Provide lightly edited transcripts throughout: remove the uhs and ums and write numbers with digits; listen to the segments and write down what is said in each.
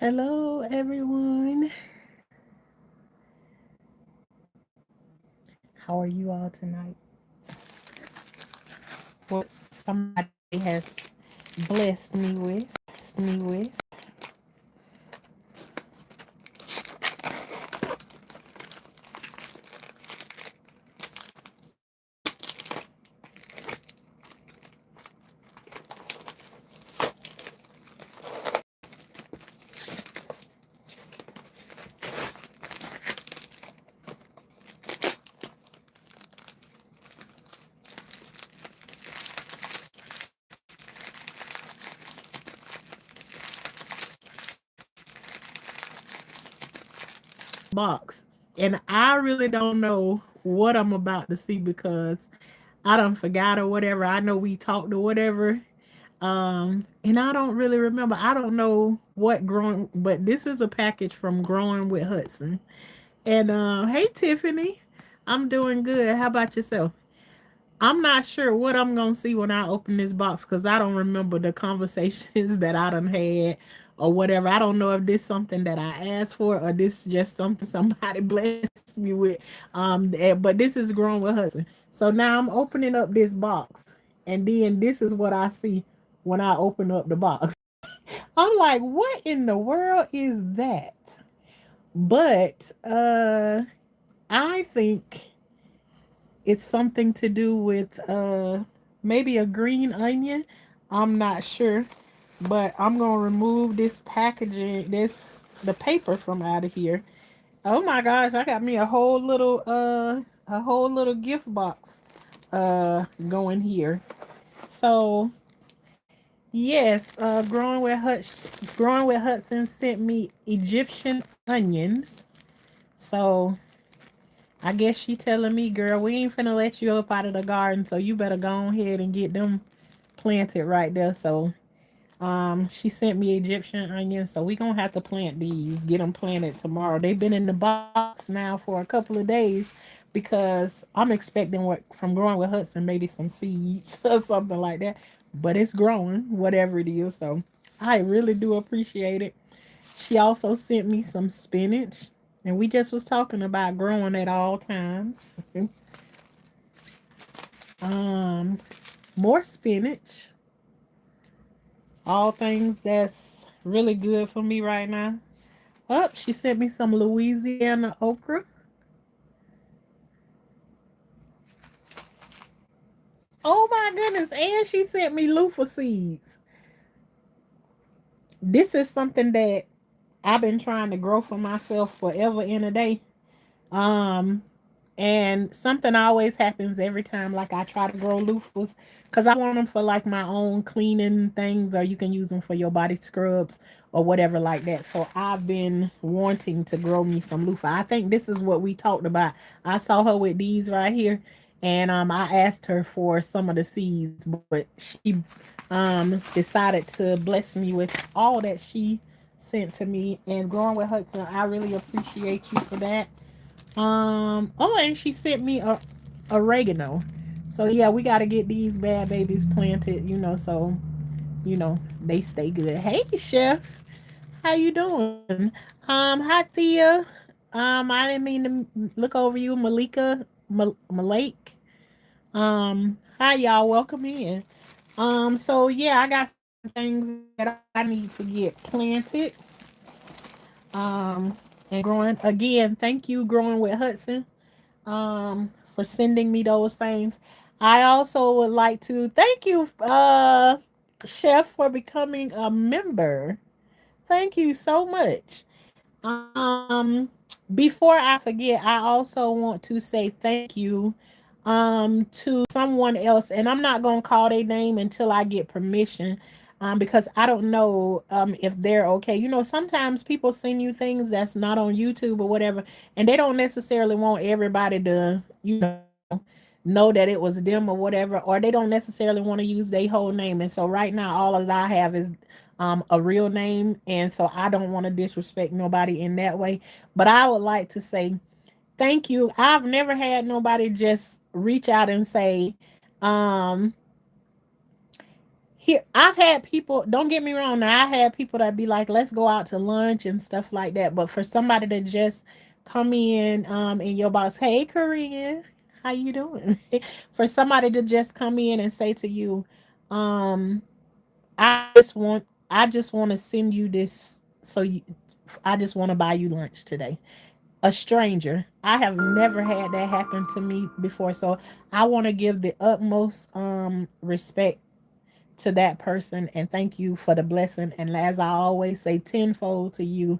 Hello, everyone. How are you all tonight? What somebody has blessed me with? Me with box, and I really don't know what I'm about to see because I don't forgot or whatever. I know we talked or whatever, and I don't really remember. I don't know what growing, but this is a package from Growing with Hudson. And hey, Tiffany, I'm doing good. How about yourself? I'm not sure what I'm gonna see when I open this box because I don't remember the conversations that I done had or whatever. I don't know if this is something that I asked for or this is just something somebody blessed me with. But this is Growing with Hudson. So now I'm opening up this box, and then this is what I see when I open up the box. I'm like, what in the world is that? But I think it's something to do with maybe a green onion. I'm not sure, but I'm gonna remove this packaging, this the paper from out of here. Oh my gosh, I got me a whole little gift box going here. So yes, Growing with Hudson sent me Egyptian onions. So I guess she telling me, girl, we ain't finna let you up out of the garden, so you better go ahead and get them planted right there. So she sent me Egyptian onions, so we gonna have to plant these, get them planted tomorrow. They've been in the box now for a couple of days because I'm expecting what from Growing with Hudson, maybe some seeds or something like that. But it's growing, whatever it is. So I really do appreciate it. She also sent me some spinach, and we just was talking about growing at all times. um, More spinach, all things that's really good for me right now. Oh, she sent me some Louisiana okra. Oh my goodness, and she sent me loofah seeds. This is something that I've been trying to grow for myself forever in a day. Um, and something always happens every time. Like I try to grow loofahs because I want them for like my own cleaning things, or you can use them for your body scrubs or whatever like that. So I've been wanting to grow me some loofah. I think this is what we talked about. I saw her with these right here, and I asked her for some of the seeds, but she decided to bless me with all that she sent to me. And Growing with Hudson, I really appreciate you for that. Oh, and she sent me a oregano. So yeah, we got to get these bad babies planted, so they stay good. Hey, chef, how you doing? Hi Thea. I didn't mean to look over you, Malika, Malake. Hi y'all, welcome in. So yeah, I got some things that I need to get planted. Um, and growing again. Thank you, Growing with Hudson, for sending me those things. I also would like to thank you, Chef, for becoming a member. Thank you so much. Um, Before I forget, I also want to say thank you to someone else, and I'm not gonna call their name until I get permission. Because I don't know if they're okay. Sometimes people send you things that's not on YouTube or whatever, and they don't necessarily want everybody to, know that it was them or whatever, or they don't necessarily want to use their whole name. And so right now, all that I have is a real name, and so I don't want to disrespect nobody in that way. But I would like to say thank you. I've never had nobody just reach out and say, um, here I've had people, don't get me wrong, now I had people that be like, let's go out to lunch and stuff like that. But for somebody to just come in your box, hey Korean, how you doing? For somebody to just come in and say to you, um, I just want to send you this so you I just want to buy you lunch today. A stranger. I have never had that happen to me before. So I want to give the utmost respect to that person and thank you for the blessing, and as I always say, tenfold to you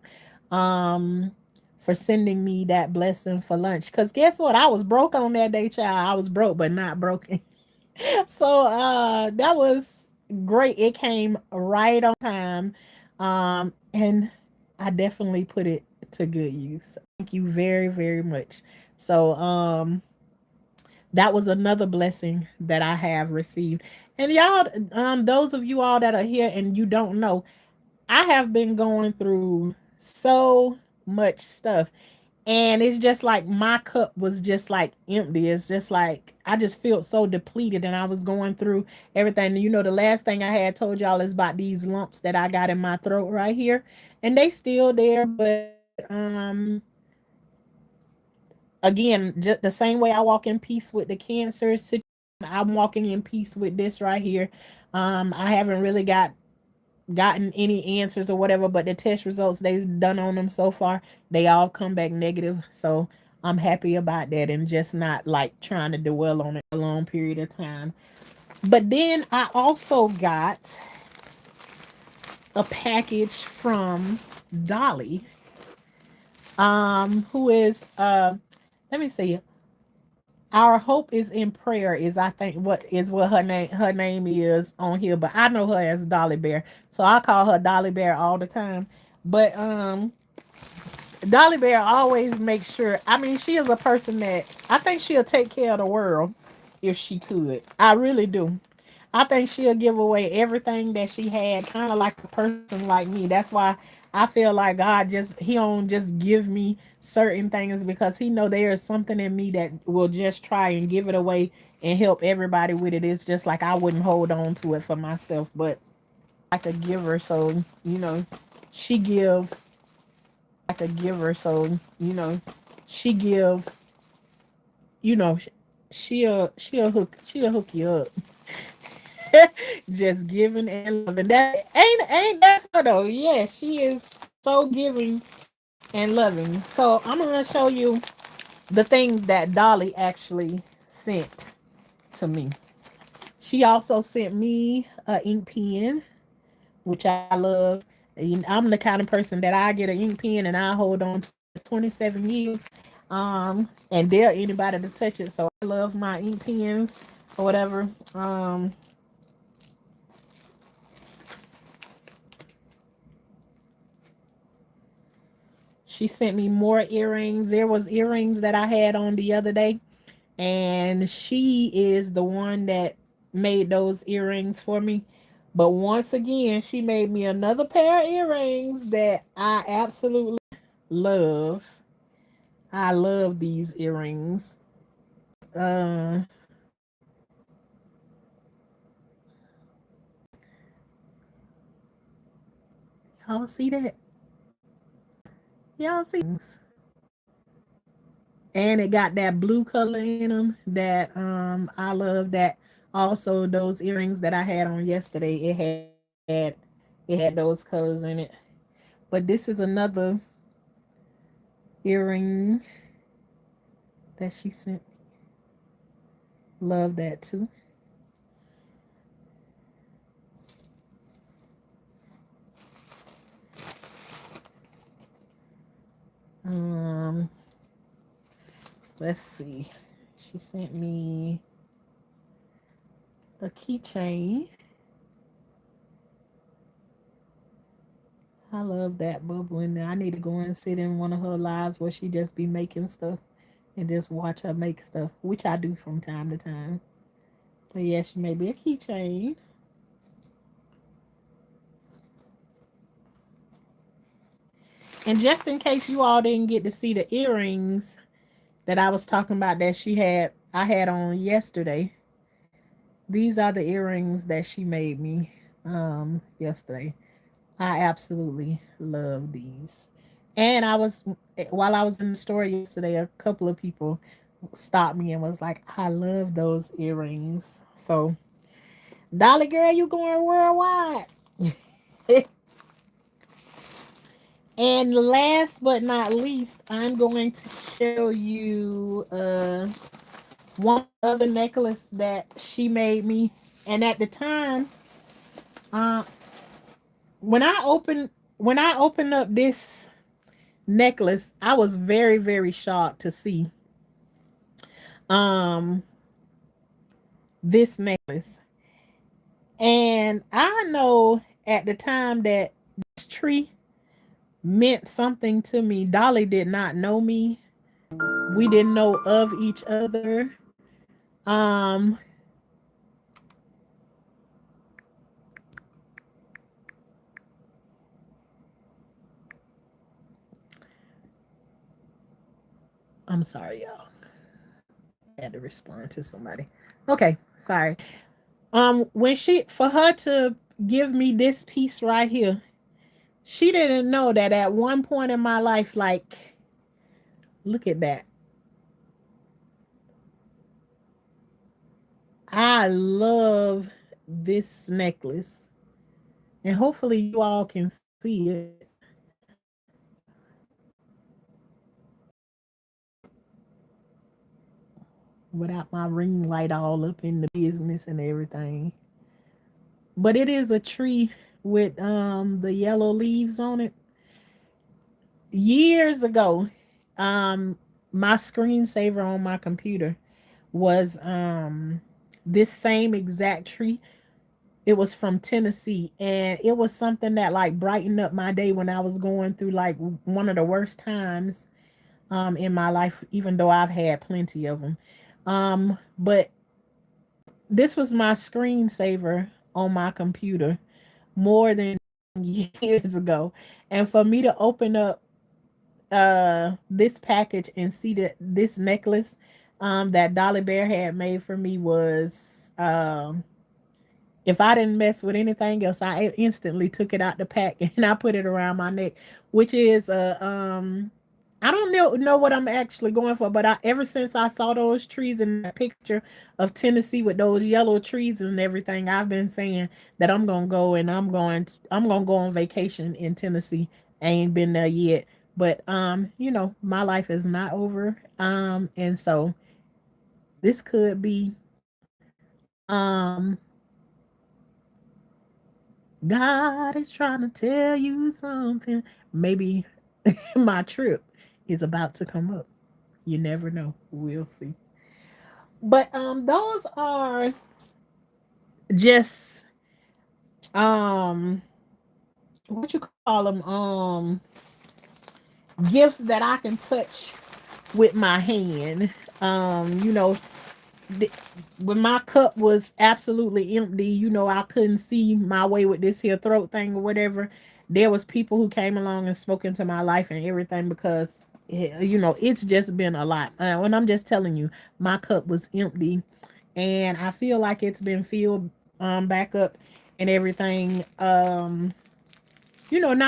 um for sending me that blessing for lunch, because guess what, I was broke on that day, child. I was broke but not broken. So that was great. It came right on time. And I definitely put it to good use. Thank you very, very much. So that was another blessing that I have received. And y'all, those of you all that are here and you don't know, I have been going through so much stuff. And it's just like my cup was just like empty. It's just like I just felt so depleted, and I was going through everything. You know, the last thing I had told y'all is about these lumps that I got in my throat right here. And they still there, but again, just the same way I walk in peace with the cancer situation, I'm walking in peace with this right here. I haven't really gotten any answers or whatever, but the test results they've done on them so far, they all come back negative. So I'm happy about that and just not like trying to dwell on it a long period of time. But then I also got a package from Dolly, who is let me see. Our hope is in prayer is I think what her name is on here, but I know her as Dolly Bear. So I call her Dolly Bear all the time. But Dolly Bear always makes sure, I mean, she is a person that I think she'll take care of the world if she could. I really do. I think she'll give away everything that she had, kind of like a person like me. That's why I feel like God just He don't just give me certain things because He know there is something in me that will just try and give it away and help everybody with it. It's just like I wouldn't hold on to it for myself, but like a giver, so she give like a giver, so she give, you know, she'll hook you up. Just giving and loving. That ain't that's her though. Yeah, she is so giving and loving. So I'm gonna show you the things that Dolly actually sent to me. She also sent me a ink pen, which I love. I'm the kind of person that I get an ink pen and I hold on to 27 years. And dare anybody to touch it. So I love my ink pens or whatever. She sent me more earrings. There was earrings that I had on the other day, and she is the one that made those earrings for me. But once again, she made me another pair of earrings that I absolutely love. I love these earrings. Uh, y'all see that? Y'all see these? And it got that blue color in them that I love. That also those earrings that I had on yesterday, it had those colors in it. But this is another earring that she sent. Love that too. um let's see, she sent me a keychain. I love that bubble in there. I need to go and sit in one of her lives where she just be making stuff and just watch her make stuff, which I do from time to time. But yeah, she made me a keychain. And just in case you all didn't get to see the earrings that I was talking about that I had on yesterday, These are the earrings that she made me yesterday. I absolutely love these. And I was while I was in the store yesterday, a couple of people stopped me and was like, "I love those earrings." So, Dolly girl, you going worldwide? And last but not least, I'm going to show you one other necklace that she made me. And at the time, uh, when I opened up this necklace, I was very, very shocked to see um this necklace. And I know at the time that this tree meant something to me. Dolly did not know me. We didn't know of each other. Um I'm sorry, y'all. I had to respond to somebody. Okay, sorry. When she for her to give me this piece right here, she didn't know that at one point in my life, like, look at that. I love this necklace. And hopefully you all can see it without my ring light all up in the business and everything. But it is a tree with the yellow leaves on it. Years ago, um my screensaver on my computer was this same exact tree. It was from Tennessee, and it was something that like brightened up my day when I was going through like one of the worst times in my life, even though I've had plenty of them. But this was my screensaver on my computer more than years ago. And for me to open up this package and see that this necklace that Dolly Bear had made for me was if I didn't mess with anything else, I instantly took it out the pack and I put it around my neck, which is I don't know what I'm actually going for, but ever since I saw those trees in that picture of Tennessee with those yellow trees and everything, I've been saying that I'm gonna go and I'm gonna go on vacation in Tennessee. I ain't been there yet, but my life is not over, and so this could be um God is trying to tell you something. Maybe my trip is about to come up. You never know. We'll see. But those are just um what you call them gifts that I can touch with my hand. You know, th- when my cup was absolutely empty, I couldn't see my way with this here throat thing or whatever. There was people who came along and spoke into my life and everything because it's just been a lot. And I'm just telling you, my cup was empty, and I feel like it's been filled back up and everything. Not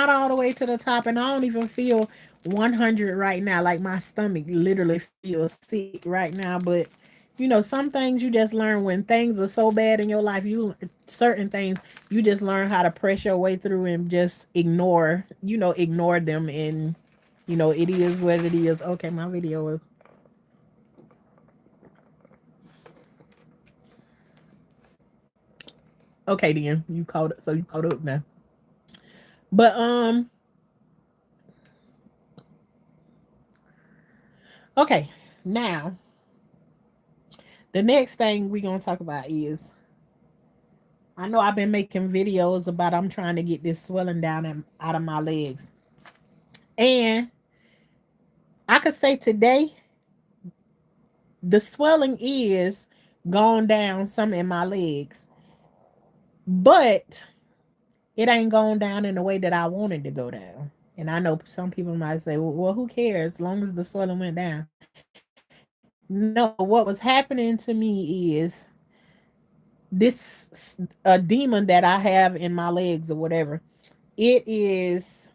all the way to the top, and I don't even feel 100 right now. Like my stomach literally feels sick right now, but some things you just learn when things are so bad in your life. Certain things you just learn how to press your way through and just ignore them, and it is what it is. Okay, my video is okay. Then you caught up now, but okay, now the next thing we're gonna talk about is I know I've been making videos about I'm trying to get this swelling down and out of my legs. And I could say today the swelling is gone down some in my legs, but it ain't gone down in the way that I wanted to go down. And I know some people might say, well, who cares as long as the swelling went down? No, what was happening to me is this a demon that I have in my legs or whatever. It is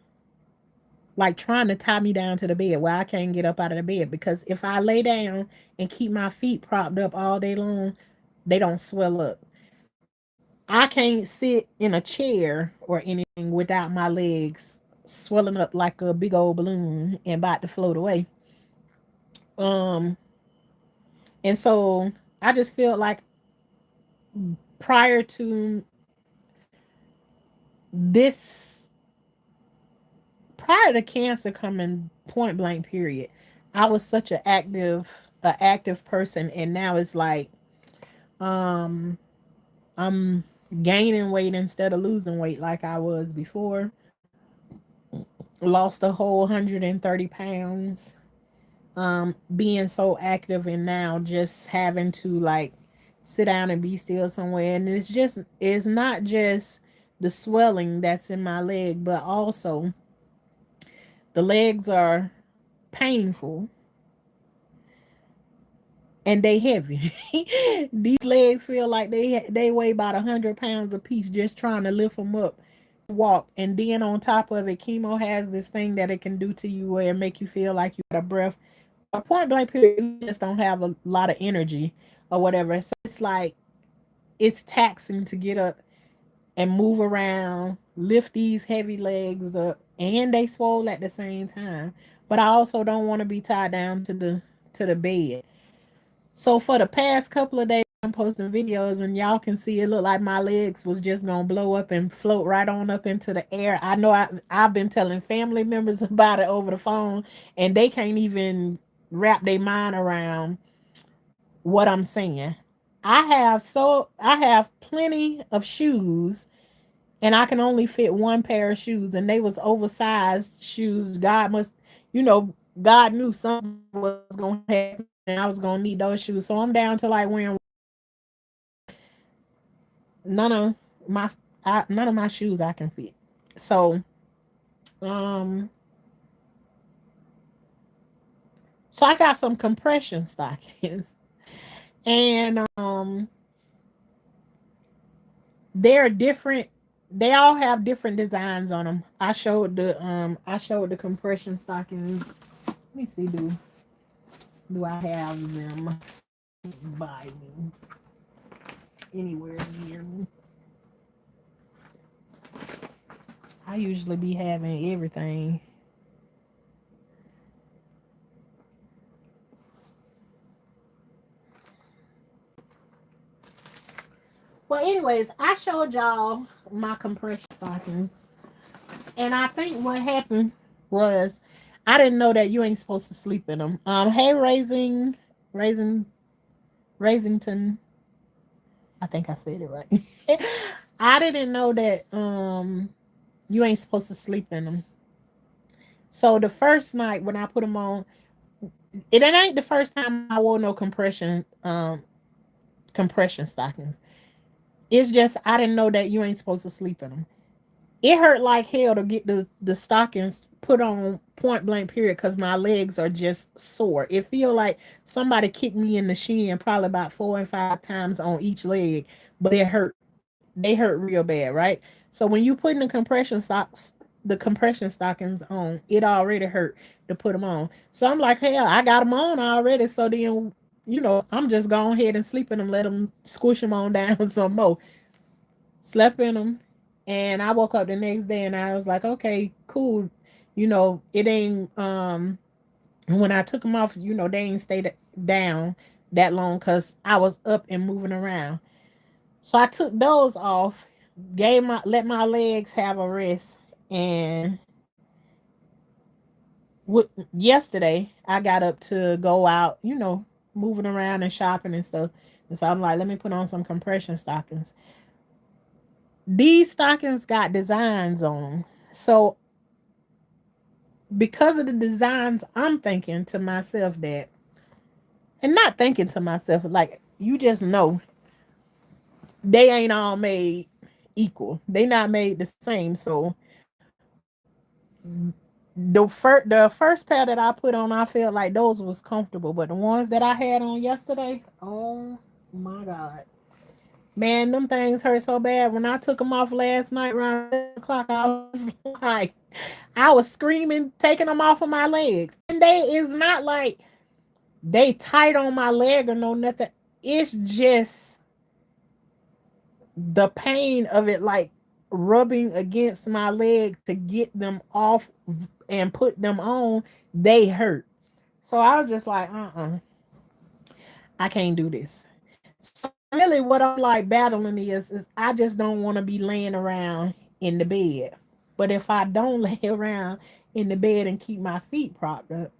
like trying to tie me down to the bed where I can't get up out of the bed, because if I lay down and keep my feet propped up all day long, they don't swell up. I can't sit in a chair or anything without my legs swelling up like a big old balloon and about to float away. Um, and so I just feel like prior to this, prior to cancer coming point blank period, I was such a active person, and now it's like um I'm gaining weight instead of losing weight like I was before. Lost a whole 130 pounds. Being so active, and now just having to like sit down and be still somewhere. And it's not just the swelling that's in my leg, but also the legs are painful and they heavy. These legs feel like they weigh about 100 pounds a piece just trying to lift them up, walk. And then on top of it, chemo has this thing that it can do to you where it make you feel like you got a breath. A point blank period, you just don't have a lot of energy or whatever. So it's like it's taxing to get up and move around, lift these heavy legs up, and they swole at the same time. But I also don't want to be tied down to the bed. So for the past couple of days, I'm posting videos, and y'all can see it look like my legs was just gonna blow up and float right on up into the air. I know I've been telling family members about it over the phone, and they can't even wrap their mind around what I'm saying. I have plenty of shoes, and I can only fit one pair of shoes, and they was oversized shoes. God knew something was gonna happen and I was gonna need those shoes. So I'm down to like wearing none of my none of my shoes I can fit. So um so I got some compression stockings and they're different. They all have different designs on them. I showed the compression stockings. Let me see, do I have them by me anywhere near me? I usually be having everything. Well, anyways, I showed y'all my compression stockings, and I think what happened was I didn't know that you ain't supposed to sleep in them. Hey, raising, Raisington. I think I said it right. I didn't know that you ain't supposed to sleep in them. So the first night when I put them on, it ain't the first time I wore no compression stockings. It's just I didn't know that you ain't supposed to sleep in them. It hurt like hell to get the stockings put on point blank period because my legs are just sore. It feel like somebody kicked me in the shin probably about 4 and 5 times on each leg, but it hurt. They hurt real bad, right? So when you put in the compression stockings on, it already hurt to put them on. So I'm like, hell, I got them on already. So then, I'm just going ahead and sleep in them, let them squish them on down some more. Slept in them, and I woke up the next day and I was like, okay, cool. It ain't and when I took them off, they ain't stayed down that long because I was up and moving around. So I took those off, let my legs have a rest, and yesterday I got up to go out, moving around and shopping and stuff. And so I'm like, let me put on some compression stockings. These stockings got designs on them. So because of the designs, I'm thinking to myself that, and not thinking to myself, like, you just know they ain't all made equal. They not made the same. So the first pair that I put on, I felt like those was comfortable, but the ones that I had on yesterday, oh my god, Man, them things hurt so bad. When I took them off last night around 11 o'clock, I was like, I was screaming, taking them off of my legs. And they is not like they tight on my leg or no nothing. It's just the pain of it, like rubbing against my leg to get them off and put them on. They hurt. So I was just like, I can't do this. So really, what I'm like battling is I just don't want to be laying around in the bed. But if I don't lay around in the bed and keep my feet propped up,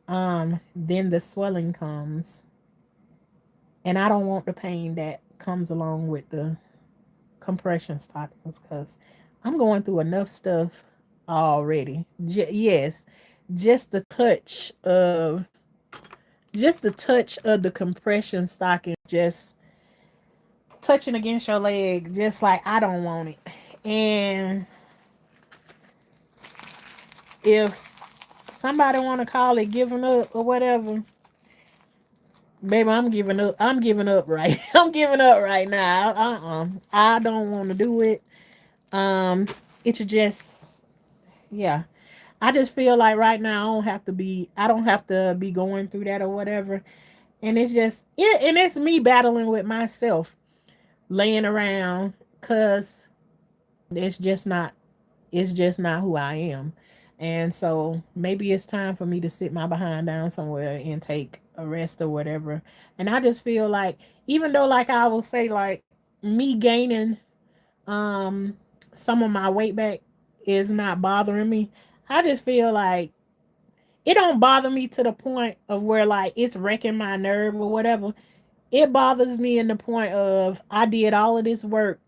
then the swelling comes, and I don't want the pain that comes along with the compression stockings because I'm going through enough stuff already. Yes, just the touch of just the touch of the compression stocking, just touching against your leg, just like I don't want it. And if somebody want to call it giving up or whatever, baby, I'm giving up. I'm giving up right. I'm giving up right now. I don't want to do it. Um, it's just, yeah. I just feel like right now I don't have to be going through that or whatever. And it's just it and it's me battling with myself, laying around cuz it's just not it's just not who I am. And so maybe it's time for me to sit my behind down somewhere and take a rest or whatever. And I just feel like even though like I will say like me gaining um some of my weight back is not bothering me. I just feel like it don't bother me to the point of where like it's wrecking my nerve or whatever. It bothers me in the point of I did all of this work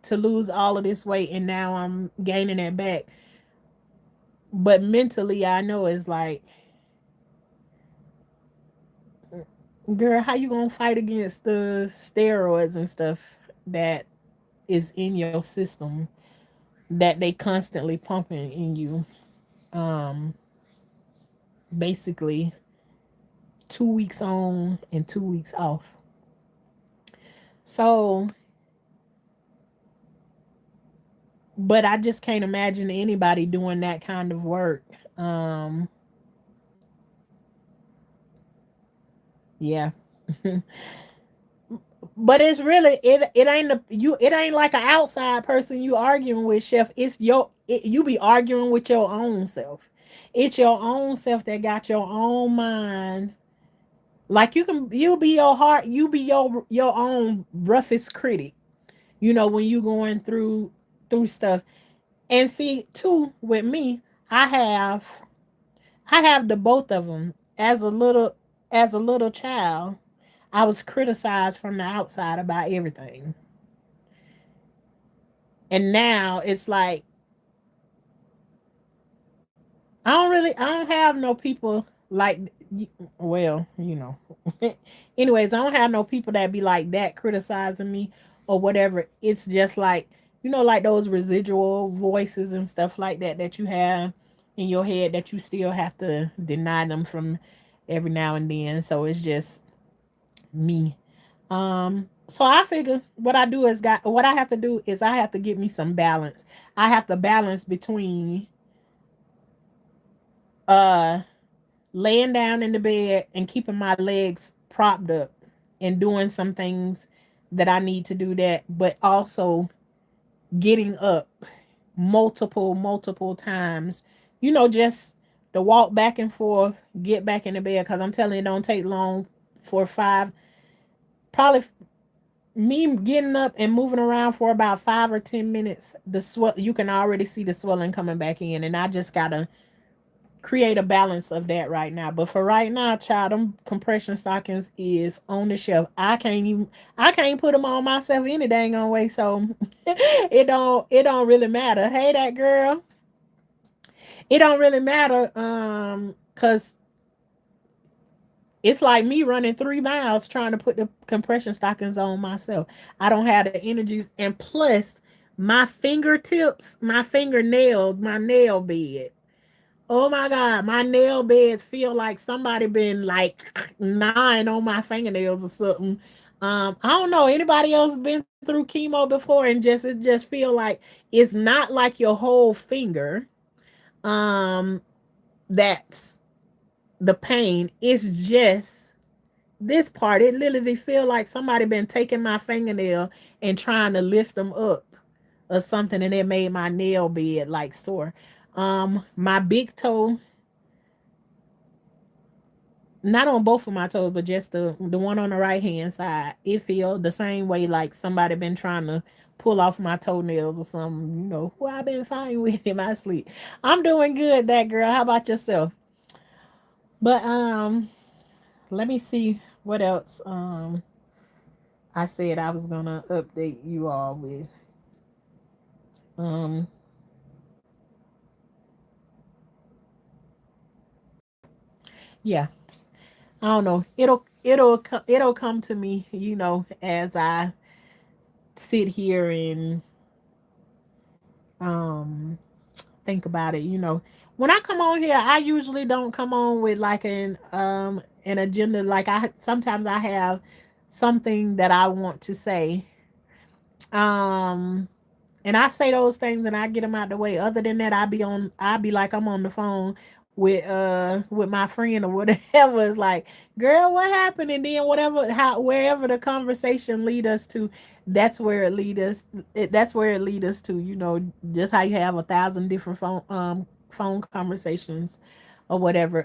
to lose all of this weight and now I'm gaining it back. But mentally I know it's like, girl, how you gonna fight against the steroids and stuff that is in your system that they constantly pumping in you? Um Basically 2 weeks on and 2 weeks off. So, but I just can't imagine anybody doing that kind of work. Um, yeah. But it's really it ain't it ain't like an outside person you arguing with, chef. You be arguing with your own self. It's your own self that got your own mind. Like you be your heart, you be your own roughest critic. You know when you going through stuff. And see, too, with me, I have I have the both of them. As a little child, I was criticized from the outside about everything. And now it's like I don't have no people like well, you know. Anyways, I don't have no people that be like that criticizing me or whatever. It's just like, like those residual voices and stuff like that you have in your head that you still have to deny them from every now and then. So it's just me. So I figure what I have to do is I have to get me some balance. I have to balance between uh laying down in the bed and keeping my legs propped up and doing some things that I need to do that, but also getting up multiple times, just to walk back and forth, get back in the bed. Because I'm telling you, it don't take long for probably me getting up and moving around for about 5 or 10 minutes. You can already see the swelling coming back in, and I just gotta create a balance of that right now. But for right now, child, them compression stockings is on the shelf. I can't put them on myself any dang on way. So it don't really matter. Hey, that girl, it don't really matter. Cause it's like me running 3 miles trying to put the compression stockings on myself. I don't have the energies, and plus my fingertips, my fingernails, my nail bed. Oh my God, my nail beds feel like somebody been like gnawing on my fingernails or something. I don't know anybody else been through chemo before and just it just feel like it's not like your whole finger. Um, that's the pain. It's just this part. It literally feel like somebody been taking my fingernail and trying to lift them up or something, and it made my nail bed like sore. My big toe, not on both of my toes, but just the one on the right hand side, it feel the same way like somebody been trying to pull off my toenails or something. You know who I been fighting with in my sleep. I'm doing good, that girl. How about yourself? But let me see what else. I said I was gonna update you all with. Um, yeah, I don't know. It'll come to me, as I sit here and um think about it. When I come on here, I usually don't come on with like an agenda. Like I sometimes I have something that I want to say. Um and I say those things and I get them out the way. Other than that, I be like I'm on the phone with my friend or whatever. It's like, girl, what happened? And then wherever the conversation lead us to, that's where it lead us. That's where it lead us to. Just how you have 1,000 different phone conversations or whatever.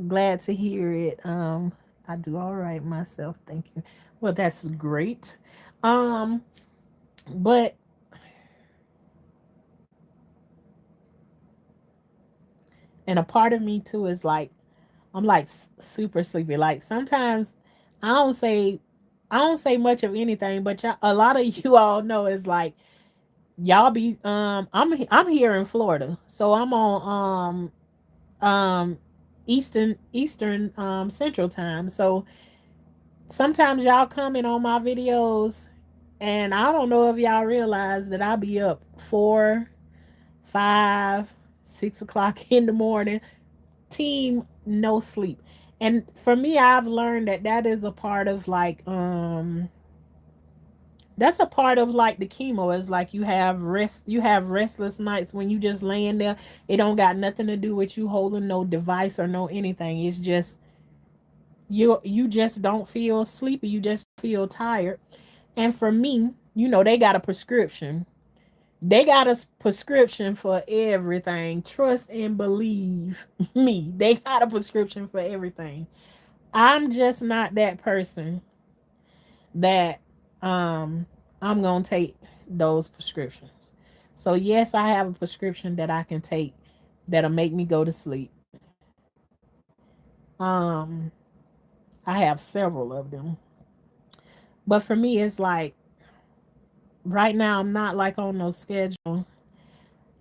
Glad to hear it. I do all right myself. Thank you. Well, that's great. Um, but and a part of me too is like I'm like super sleepy. Like sometimes I don't say I don't say much of anything, but a lot of you all know is like y'all be I'm here in Florida, so I'm on Eastern Central Time. So sometimes y'all comment on my videos, and I don't know if y'all realize that I'll be up 4, 5, 6 o'clock in the morning, team no sleep. And for me, I've learned that that is a part of like that's a part of like the chemo. Is like you have restless nights when you just laying there. It don't got nothing to do with you holding no device or no anything. It's just you just don't feel sleepy, you just feel tired. And for me, they got a prescription. They got a prescription for everything. Trust and believe me. They got a prescription for everything. I'm just not that person that I'm going to take those prescriptions. So yes, I have a prescription that I can take that'll make me go to sleep. Um I have several of them. But for me it's like right now I'm not like on no schedule.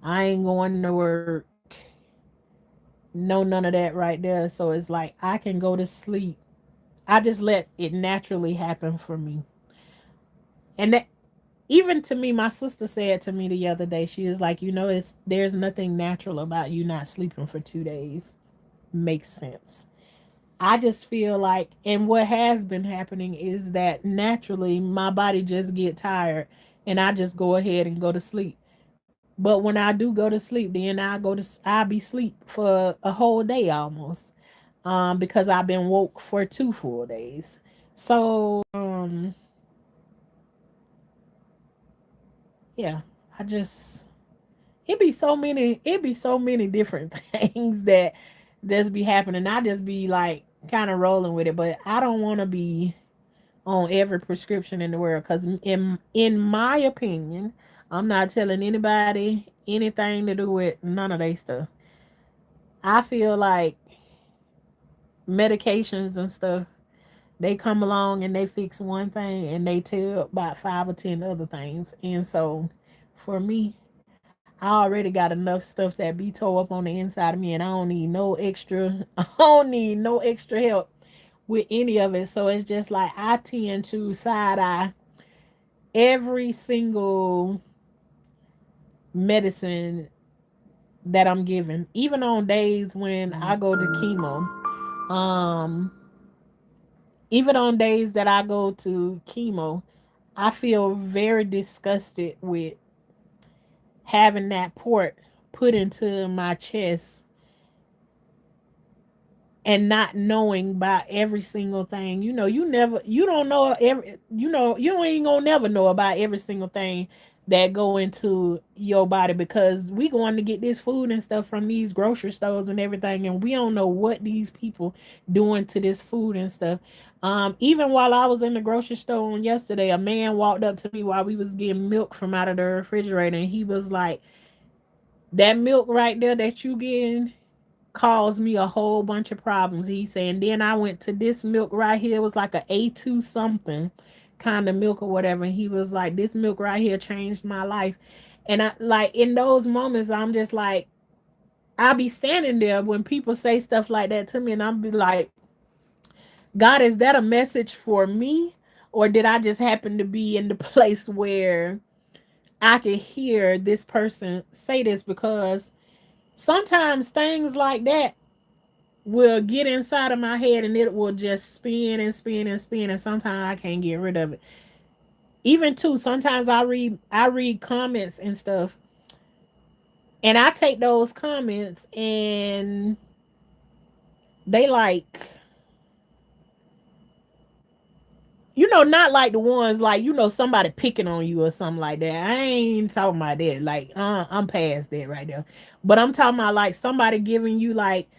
I ain't going to work. No, none of that right there. So it's like I can go to sleep. I just let it naturally happen for me. And that, even to me, my sister said to me the other day, she was like, there's nothing natural about you not sleeping for 2 days. Makes sense. I just feel like, and what has been happening is that naturally my body just get tired, and I just go ahead and go to sleep. But when I do go to sleep, then I'll be sleep for a whole day almost, because I've been woke for 2 full days. So yeah, I just it be so many different things that's be happening. I just be like kind of rolling with it, but I don't want to be on every prescription in the world, because in my opinion, I'm not telling anybody anything to do with none of their stuff. I feel like medications and stuff, they come along and they fix one thing and they tell about 5 or 10 other things. And so for me, I already got enough stuff that be tore up on the inside of me, and I don't need no extra I don't need no extra help with any of it. So it's just like I tend to side eye every single medicine that I'm given, even on days when I go to chemo. Um, Even on days that I go to chemo, I feel very disgusted with having that port put into my chest and not knowing about every single thing. You don't know every, you ain't gonna never know about every single thing that go into your body, because we going to get this food and stuff from these grocery stores and everything, and we don't know what these people doing to this food and stuff. Even while I was in the grocery store on yesterday, a man walked up to me while we was getting milk from out of the refrigerator, and he was like, that milk right there that you getting caused me a whole bunch of problems. He saying, then I went to this milk right here. It was like a A2 something kind of milk or whatever. And he was like, this milk right here changed my life. And I like, in those moments, I'm just like, I'll be standing there when people say stuff like that to me, and I'll be like, God, is that a message for me? Or did I just happen to be in the place where I could hear this person say this? Because sometimes things like that will get inside of my head, and it will just spin and spin and spin, and sometimes I can't get rid of it. Even too, sometimes I read comments and stuff, and I take those comments and they like, not like the ones like, somebody picking on you or something like that. I ain't talking about that. Like, I'm past that right there. But I'm talking about like somebody giving you like,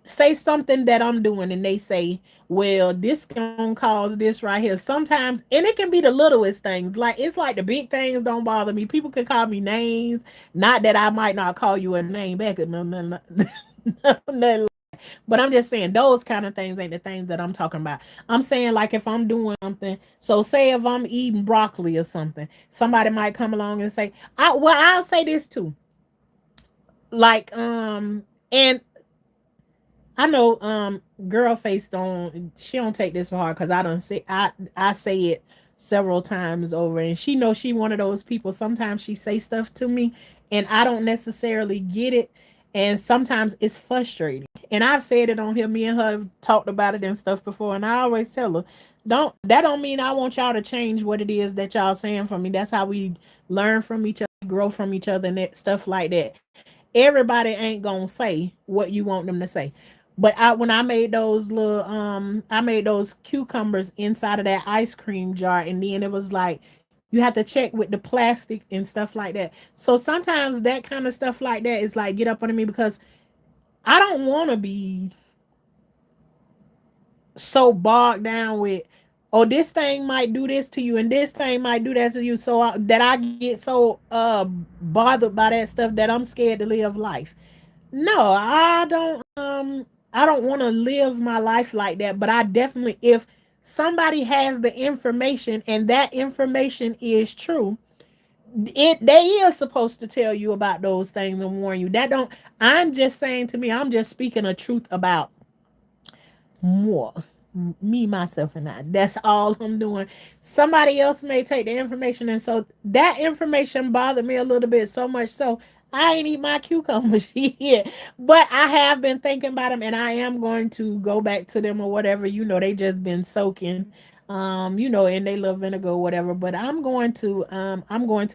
say something that I'm doing, and they say, well, this gonna cause this right here. Sometimes, and it can be the littlest things. Like, it's like the big things don't bother me. People can call me names. Not that I might not call you a name back. No, no, no, no. But I'm just saying those kind of things ain't the things that I'm talking about. I'm saying like if I'm doing something, so say if I'm eating broccoli or something, somebody might come along and say, I'll say this too. Like, and I know girl face don't, she don't take this for hard, because I don't say, I say it several times over, and she knows she one of those people. Sometimes she say stuff to me and I don't necessarily get it, and sometimes it's frustrating. And I've said it on here. Me and her have talked about it and stuff before, and I always tell her, don't mean I want y'all to change what it is that y'all saying from me. That's how we learn from each other, grow from each other, and that, stuff like that. Everybody ain't gonna say what you want them to say. But when I made those little I made those cucumbers inside of that ice cream jar, and then it was like you have to check with the plastic and stuff like that. So sometimes that kind of stuff like that is like get up on me, because I don't want to be so bogged down with, oh, this thing might do this to you and this thing might do that to you, so that I get so bothered by that stuff that I'm scared to live life. No, I don't want to live my life like that. But I definitely, if somebody has the information and that information is true, they is supposed to tell you about those things and warn you. That don't, I'm just saying, to me, I'm just speaking a truth about more me, myself, and I. That's all I'm doing. Somebody else may take the information, and so that information bothered me a little bit, so much so I ain't eat my cucumbers yet. But I have been thinking about them, and I am going to go back to them or whatever. They just been soaking, in they little vinegar or whatever. But I'm going to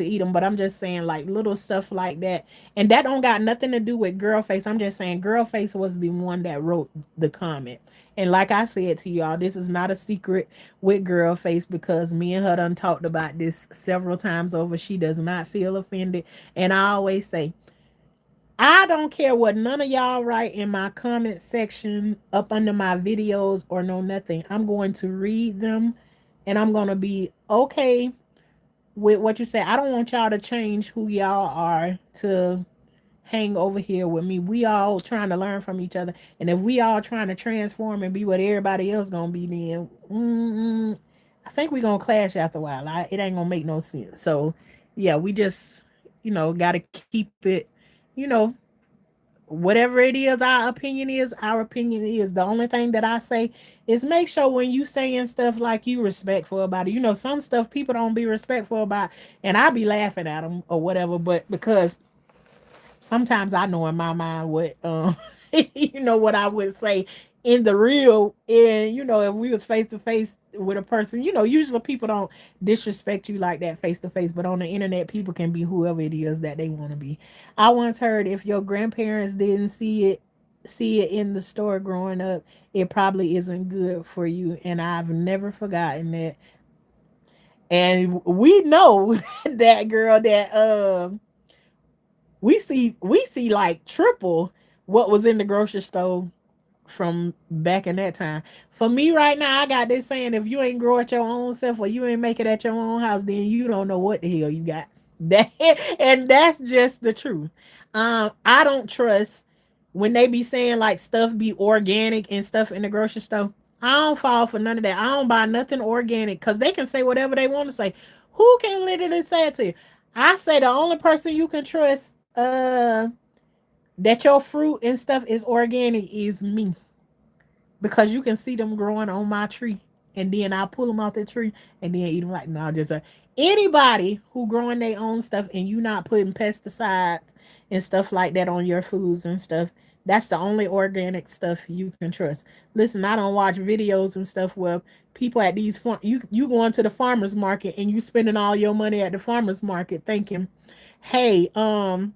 eat them. But I'm just saying, like, little stuff like that, and that don't got nothing to do with girl face. I'm just saying girl face was the one that wrote the comment. And like I said to y'all, this is not a secret with girl face, because me and her done talked about this several times over. She does not feel offended. And I always say, I don't care what none of y'all write in my comment section up under my videos or no nothing. I'm going to read them, and I'm going to be okay with what you say. I don't want y'all to change who y'all are to hang over here with me. We all trying to learn from each other, and if we all trying to transform and be what everybody else gonna be, then I think we gonna clash after a while. It ain't gonna make no sense. So yeah, we just gotta keep it, you know whatever it is our opinion is. The only thing that I say is make sure when you saying stuff, like, you respectful about it. Some stuff people don't be respectful about, and I be laughing at them or whatever, but because sometimes I know in my mind what what I would say in the real, and if we was face to face with a person, usually people don't disrespect you like that face to face, but on the internet people can be whoever it is that they want to be. I once heard, if your grandparents didn't see it in the store growing up, it probably isn't good for you, and I've never forgotten that. And we know that girl, that we see like triple what was in the grocery store from back in that time. For me right now, I got this saying: if you ain't grow it your own self, or you ain't make it at your own house, then you don't know what the hell you got. That and that's just the truth. I don't trust when they be saying like stuff be organic and stuff in the grocery store. I don't fall for none of that. I don't buy nothing organic because they can say whatever they want to say. Who can literally say it to you? I say the only person you can trust that your fruit and stuff is organic is me, because you can see them growing on my tree, and then I'll pull them out the tree and then eat them. Like, no, just anybody who growing their own stuff and you not putting pesticides and stuff like that on your foods and stuff. That's the only organic stuff you can trust. Listen, I don't watch videos and stuff where people at these you going to the farmers market and you spending all your money at the farmers market thinking, hey, I'm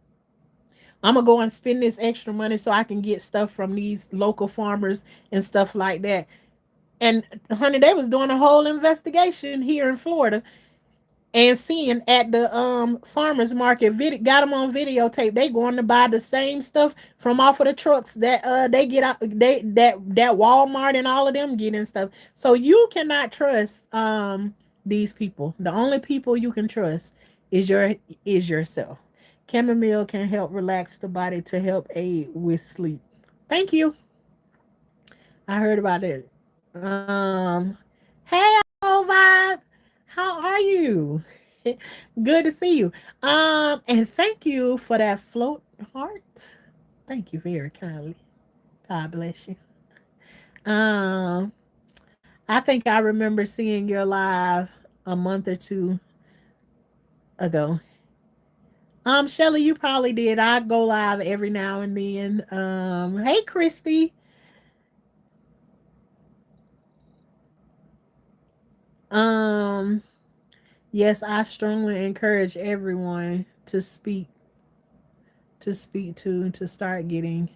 gonna go and spend this extra money so I can get stuff from these local farmers and stuff like that. And honey, they was doing a whole investigation here in Florida, and seeing at the farmers market, got them on videotape. They going to buy the same stuff from off of the trucks that they get out, that Walmart and all of them getting stuff. So you cannot trust these people. The only people you can trust is yourself. Chamomile can help relax the body to help aid with sleep. Thank you. I heard about it. Hey, Apple Vibe, how are you? Good to see you. And thank you for that float heart. Thank you very kindly. God bless you. Um, I think I remember seeing your live a month or two ago. Shelly, you probably did. I go live every now and then. Hey, Christy. Um, yes, I strongly encourage everyone to start getting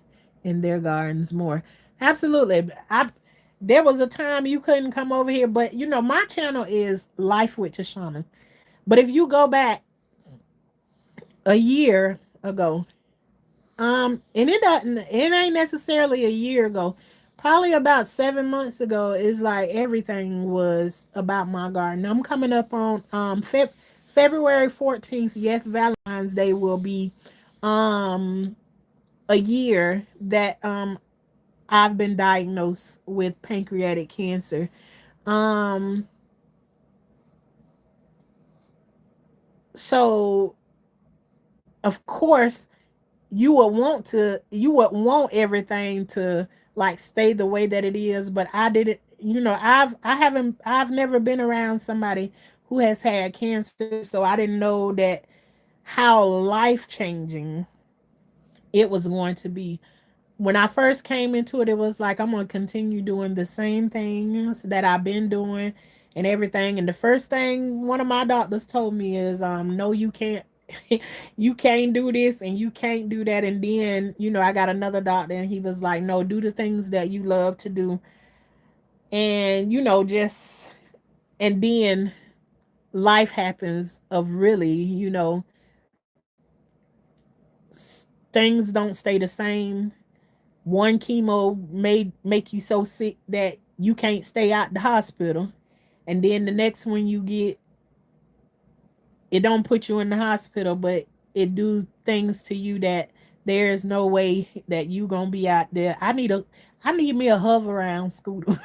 in their gardens more. Absolutely. There was a time you couldn't come over here, but my channel is Life with Tashana. But if you go back a year ago, and it ain't necessarily a year ago, probably about 7 months ago, is like everything was about my garden. I'm coming up on February 14th. Yes, Valentine's Day will be um a year that I've been diagnosed with pancreatic cancer. Um so of course you would want everything to like stay the way that it is, but I didn't, I've never been around somebody who has had cancer, so I didn't know that how life changing it was going to be. When I first came into it, it was like, I'm gonna continue doing the same things that I've been doing and everything. And the first thing one of my doctors told me is, no, you can't, you can't do this and you can't do that. And then, I got another doctor, and he was like, no, do the things that you love to do, and just, and then life happens of really, things don't stay the same. One chemo may make you so sick that you can't stay out the hospital, and then the next one you get, it don't put you in the hospital, but it do things to you that there's no way that you gonna be out there. I need me a hover around scooter.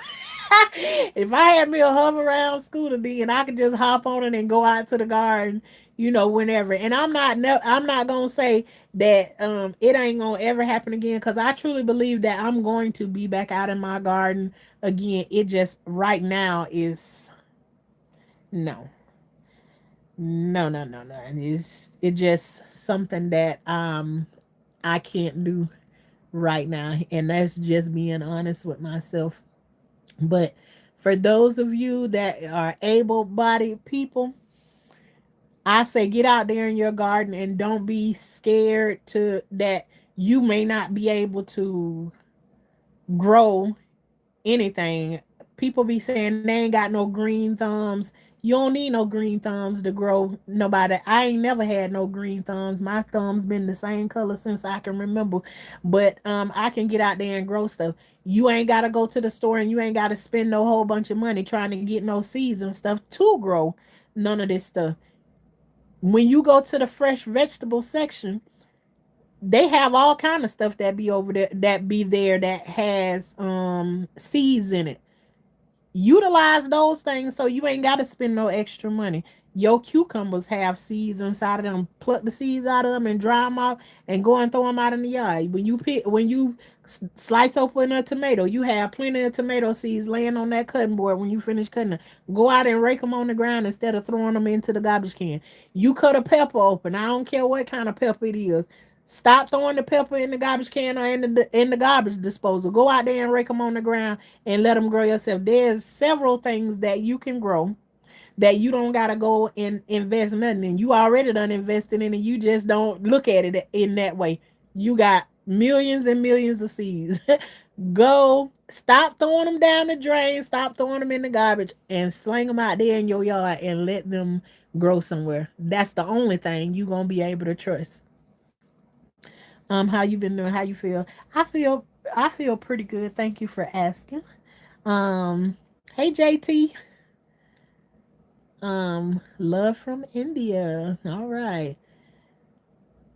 If I had me a hover around scooter, then I could just hop on it and go out to the garden, whenever. And I'm not gonna say that it ain't gonna ever happen again, because I truly believe that I'm going to be back out in my garden again. It just right now is no. No, no, no, no. It's just something that I can't do right now. And that's just being honest with myself. But for those of you that are able bodied people, I say get out there in your garden and don't be scared to that you may not be able to grow anything. People be saying they ain't got no green thumbs. You don't need no green thumbs to grow nobody. I ain't never had no green thumbs. My thumbs been the same color since I can remember. But I can get out there and grow stuff. You ain't gotta go to the store and you ain't gotta spend no whole bunch of money trying to get no seeds and stuff to grow none of this stuff. When you go to the fresh vegetable section, they have all kind of stuff that be over there that be there that has seeds in it. Utilize those things so you ain't got to spend no extra money. Your cucumbers have seeds inside of them. Pluck the seeds out of them and dry them off and go and throw them out in the yard. When you slice open a tomato, you have plenty of tomato seeds laying on that cutting board. When you finish cutting them, go out and rake them on the ground instead of throwing them into the garbage can. You cut a pepper open. I don't care what kind of pepper it is. Stop throwing the pepper in the garbage can or in the garbage disposal. Go out there and rake them on the ground and let them grow yourself. There's several things that you can grow that you don't gotta go and invest nothing in. You already done invested in it. You just don't look at it in that way. You got millions and millions of seeds. Go stop throwing them down the drain. Stop throwing them in the garbage and sling them out there in your yard and let them grow somewhere. That's the only thing you gonna be able to trust. How you been doing? How you feel? I feel pretty good. Thank you for asking. Um, hey JT. Love from India. All right.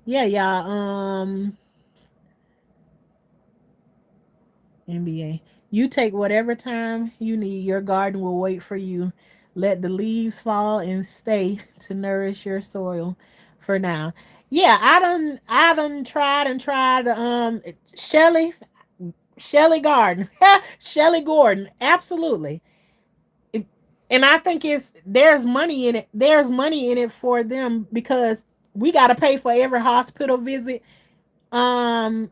Yeah, y'all. NBA. You take whatever time you need. Your garden will wait for you. Let the leaves fall and stay to nourish your soil for now. Yeah, I done tried. Shelly Garden. Shelly Gordon. Absolutely. It- and I think there's money in it. There's money in it for them because we gotta pay for every hospital visit. Um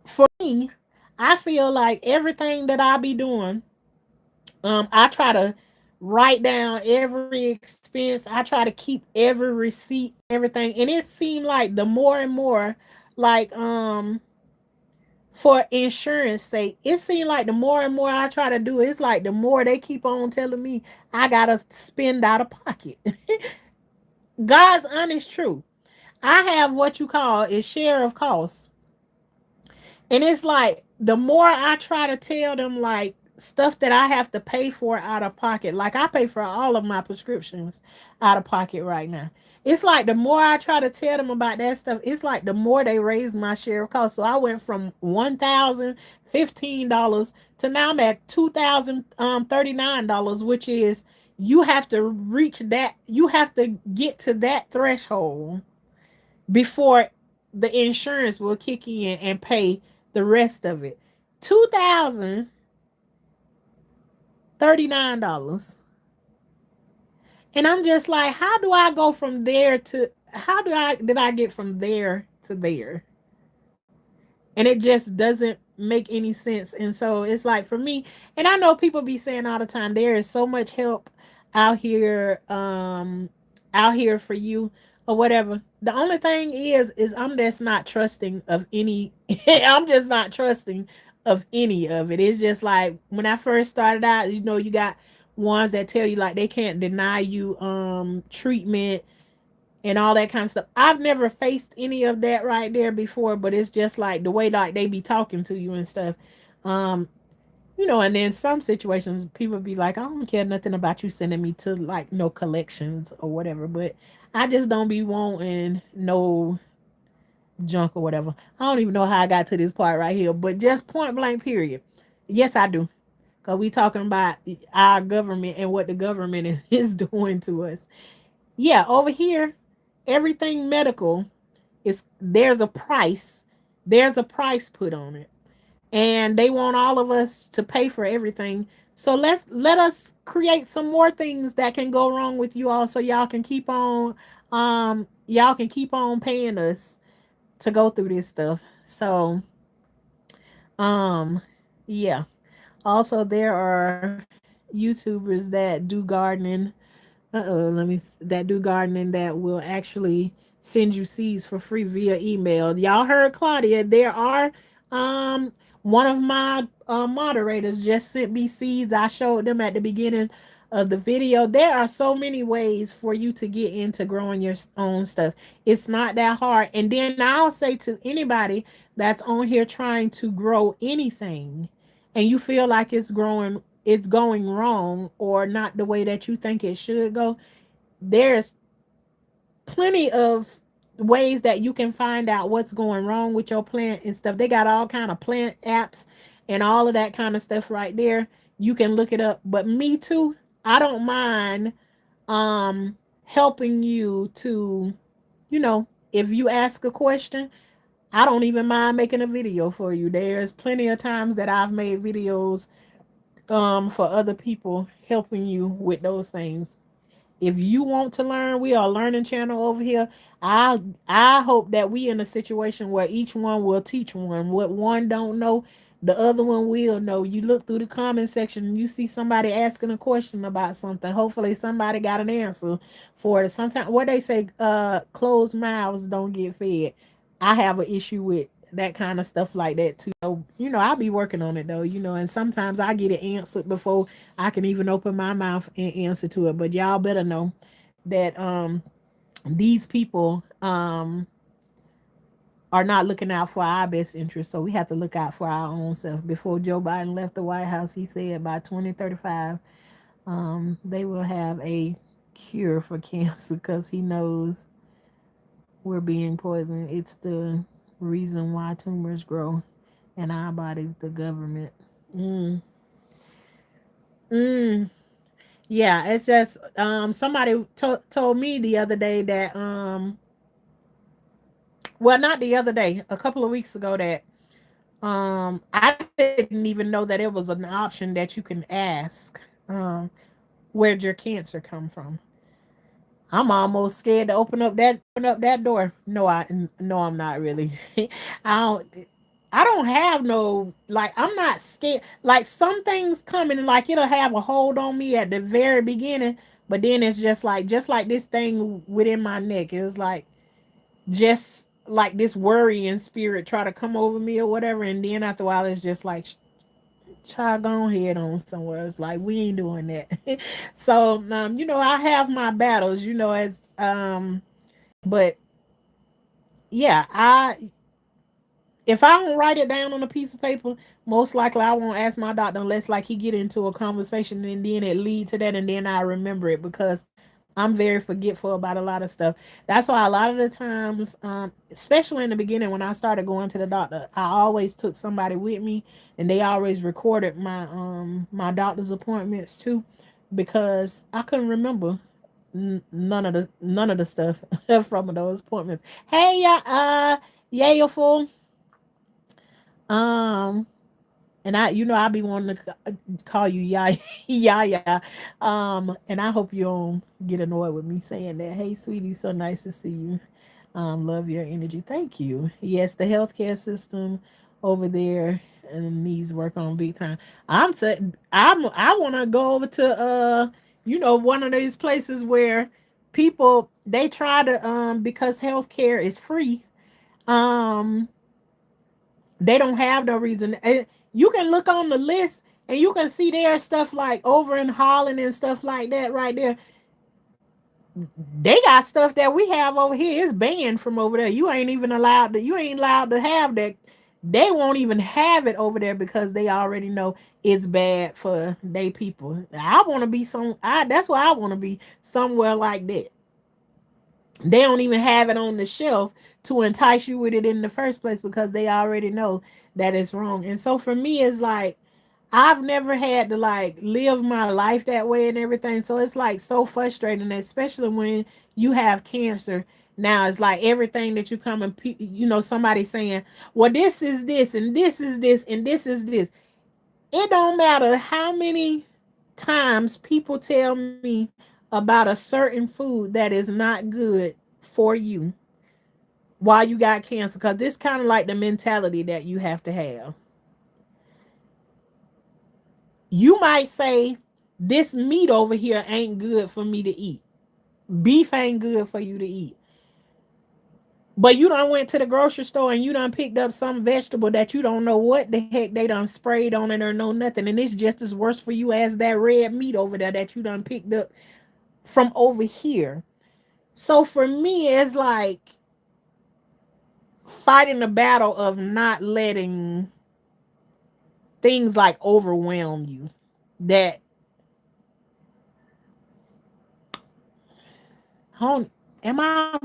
for me, I feel like everything that I be doing, I try to write down every expense. I try to keep every receipt and everything. And it seemed like the more and more, like for insurance sake, it seemed like the more and more I try to do it, it's like the more they keep on telling me I gotta spend out of pocket. God's honest truth. I have what you call a share of costs. And it's like the more I try to tell them like stuff that I have to pay for out of pocket, like I pay for all of my prescriptions out of pocket right now. It's like the more I try to tell them about that stuff, it's like the more they raise my share of cost. So I went from $1,015 to now I'm at $2,039, which is you have to reach that, you have to get to that threshold before the insurance will kick in and pay the rest of it. $2,039. And I'm just like, how do I go from there to how do I did I get from there to there? And it just doesn't make any sense. And so it's like for me, and I know people be saying all the time, there is so much help out here, out here for you or whatever. The only thing is I'm just not trusting of any I'm just not trusting of any of it. It's just like when I first started out, you got ones that tell you like they can't deny you treatment and all that kind of stuff. I've never faced any of that right there before, but it's just like the way like they be talking to you and stuff. Um, and then some situations people be like, I don't care nothing about you sending me to like no collections or whatever, but I just don't be wanting no junk or whatever. I don't even know how I got to this part right here, but just point blank period. Yes, I do. Cause we talking about our government and what the government is doing to us. Yeah, over here, everything medical is there's a price put on it, and they want all of us to pay for everything. So let us create some more things that can go wrong with you all, so y'all can keep on paying us to go through this stuff. So, um, yeah. Also, there are YouTubers that do gardening. That do gardening that will actually send you seeds for free via email. Y'all heard Claudia. There are um one of my moderators just sent me seeds. I showed them at the beginning of the video. There are so many ways for you to get into growing your own stuff. It's not that hard. And then I'll say to anybody that's on here trying to grow anything and you feel like it's going wrong or not the way that you think it should go, there's plenty of ways that you can find out what's going wrong with your plant and stuff. They got all kind of plant apps and all of that kind of stuff right there. You can look it up. But me too, I don't mind helping you to, if you ask a question, I don't even mind making a video for you. There's plenty of times that I've made videos for other people helping you with those things. If you want to learn, we are a learning channel over here. I hope that we in a situation where each one will teach one. What one don't know, the other one will know. You look through the comment section and you see somebody asking a question about something. Hopefully somebody got an answer for it. Sometimes what they say, closed mouths don't get fed. I have an issue with that kind of stuff like that too. So, I'll be working on it though, and sometimes I get it answered before I can even open my mouth and answer to it. But y'all better know that these people are not looking out for our best interest. So we have to look out for our own self. Before Joe Biden left the White House, he said by 2035, they will have a cure for cancer because he knows we're being poisoned. It's the reason why tumors grow in our bodies, the government. Mm, mm. Yeah, it's just somebody told me the other day that well, not the other day, a couple of weeks ago, that I didn't even know that it was an option that you can ask where'd your cancer come from. I'm almost scared to open up that door. No, I'm not really. I don't have no, like, I'm not scared. Like, some things coming, like, it'll have a hold on me at the very beginning, but then it's just like this thing within my neck. It's like just like this worrying spirit try to come over me or whatever, and then after a while it's just like, child, go ahead on somewhere. It's like we ain't doing that. So I have my battles, as but yeah, I if I don't write it down on a piece of paper, most likely I won't ask my doctor unless like he get into a conversation and then it lead to that and then I remember it because I'm very forgetful about a lot of stuff. That's why a lot of the times, especially in the beginning when I started going to the doctor, I always took somebody with me and they always recorded my doctor's appointments too because I couldn't remember none of the stuff from those appointments. Hey, yeah, you're full. Um, and I be wanting to call you Yaya, Yaya. And I hope you don't get annoyed with me saying that. Hey, sweetie, so nice to see you. Love your energy. Thank you. Yes, the healthcare system over there needs work on big time. I want to go over to one of these places where people they try to because healthcare is free. Um, they don't have no reason. You can look on the list and you can see their stuff like over in Holland and stuff like that right there. They got stuff that we have over here. It's banned from over there. You ain't allowed to have that. They won't even have it over there because they already know it's bad for they people. I want to be that's why I want to be somewhere like that. They don't even have it on the shelf to entice you with it in the first place because they already know that it's wrong. And so for me, it's like I've never had to like live my life that way and everything. So it's like so frustrating, especially when you have cancer. Now it's like everything that you come and somebody saying, well, this is this and this is this and this is this. It don't matter how many times people tell me about a certain food that is not good for you. while you got cancer, because this kind of like the mentality that you have to have. You might say, this meat over here ain't good for me to eat. Beef ain't good for you to eat. But you done went to the grocery store and you done picked up some vegetable that you don't know what the heck they done sprayed on it or know nothing. And it's just as worse for you as that red meat over there that you done picked up from over here. So for me, it's like fighting the battle of not letting things like overwhelm you. That Hon- am I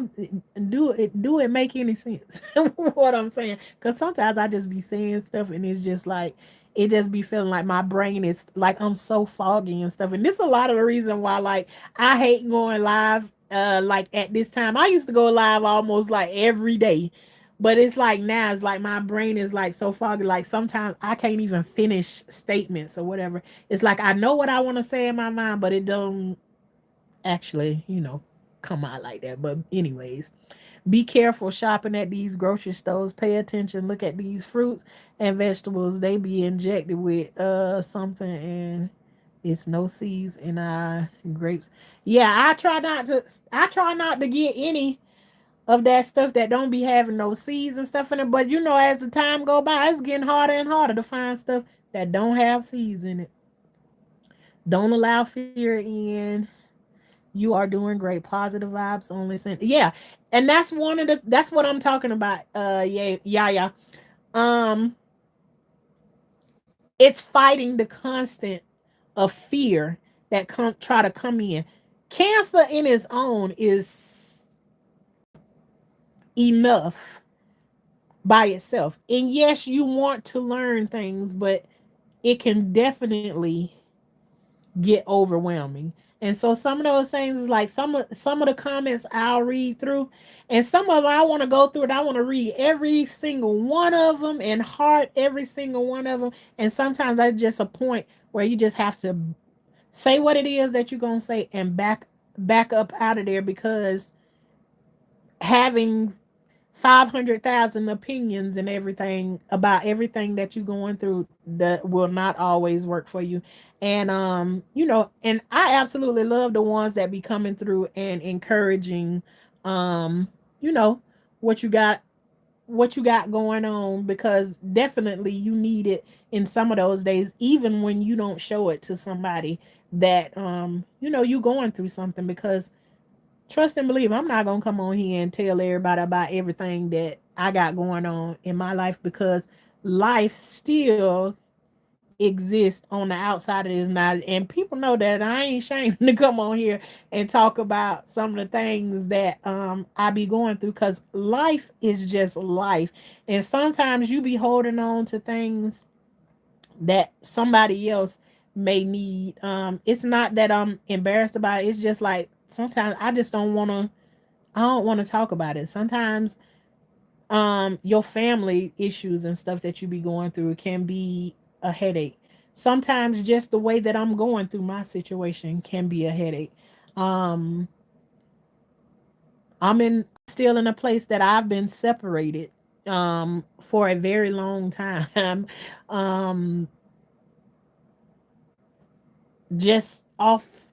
do it make any sense? What I'm saying? Because sometimes I just be saying stuff and it's just like it just be feeling like my brain is like I'm so foggy and stuff. And this is a lot of the reason why like I hate going live. Like at this time, I used to go live almost like every day, but it's like now it's like my brain is like so foggy. Like sometimes I can't even finish statements or whatever. It's like I know what I want to say in my mind, but it don't actually, come out like that. But anyways, be careful shopping at these grocery stores. Pay attention. Look at these fruits and vegetables. They be injected with something, and it's no seeds in our grapes. Yeah, I try not to get any of that stuff that don't be having no seeds and stuff in it. But as the time go by, it's getting harder and harder to find stuff that don't have seeds in it. Don't allow fear in. You are doing great. Positive vibes only. Yeah, and that's what I'm talking about. Yeah. Um, it's fighting the constant of fear that try to come in. Cancer in its own is enough by itself. And yes, you want to learn things, but it can definitely get overwhelming. And so some of those things is like some of the comments I'll read through, and some of them I want to go through it. I want to read every single one of them and heart every single one of them. And sometimes I just a point where you just have to say what it is that you're gonna say and back up out of there, because having 500,000 opinions and everything about everything that you're going through that will not always work for you. And and I absolutely love the ones that be coming through and encouraging um you know what you got going on, because definitely you need it in some of those days, even when you don't show it to somebody that you going through something. Because trust and believe, I'm not gonna come on here and tell everybody about everything that I got going on in my life, because life still exists on the outside of this night. And people know that I ain't ashamed to come on here and talk about some of the things that I be going through, because life is just life. And sometimes you be holding on to things that somebody else may need. It's not that I'm embarrassed about it. It's just like sometimes I don't want to talk about it. Sometimes your family issues and stuff that you be going through can be a headache. Sometimes just the way that I'm going through my situation can be a headache. Um I'm still in a place that I've been separated for a very long time. um just off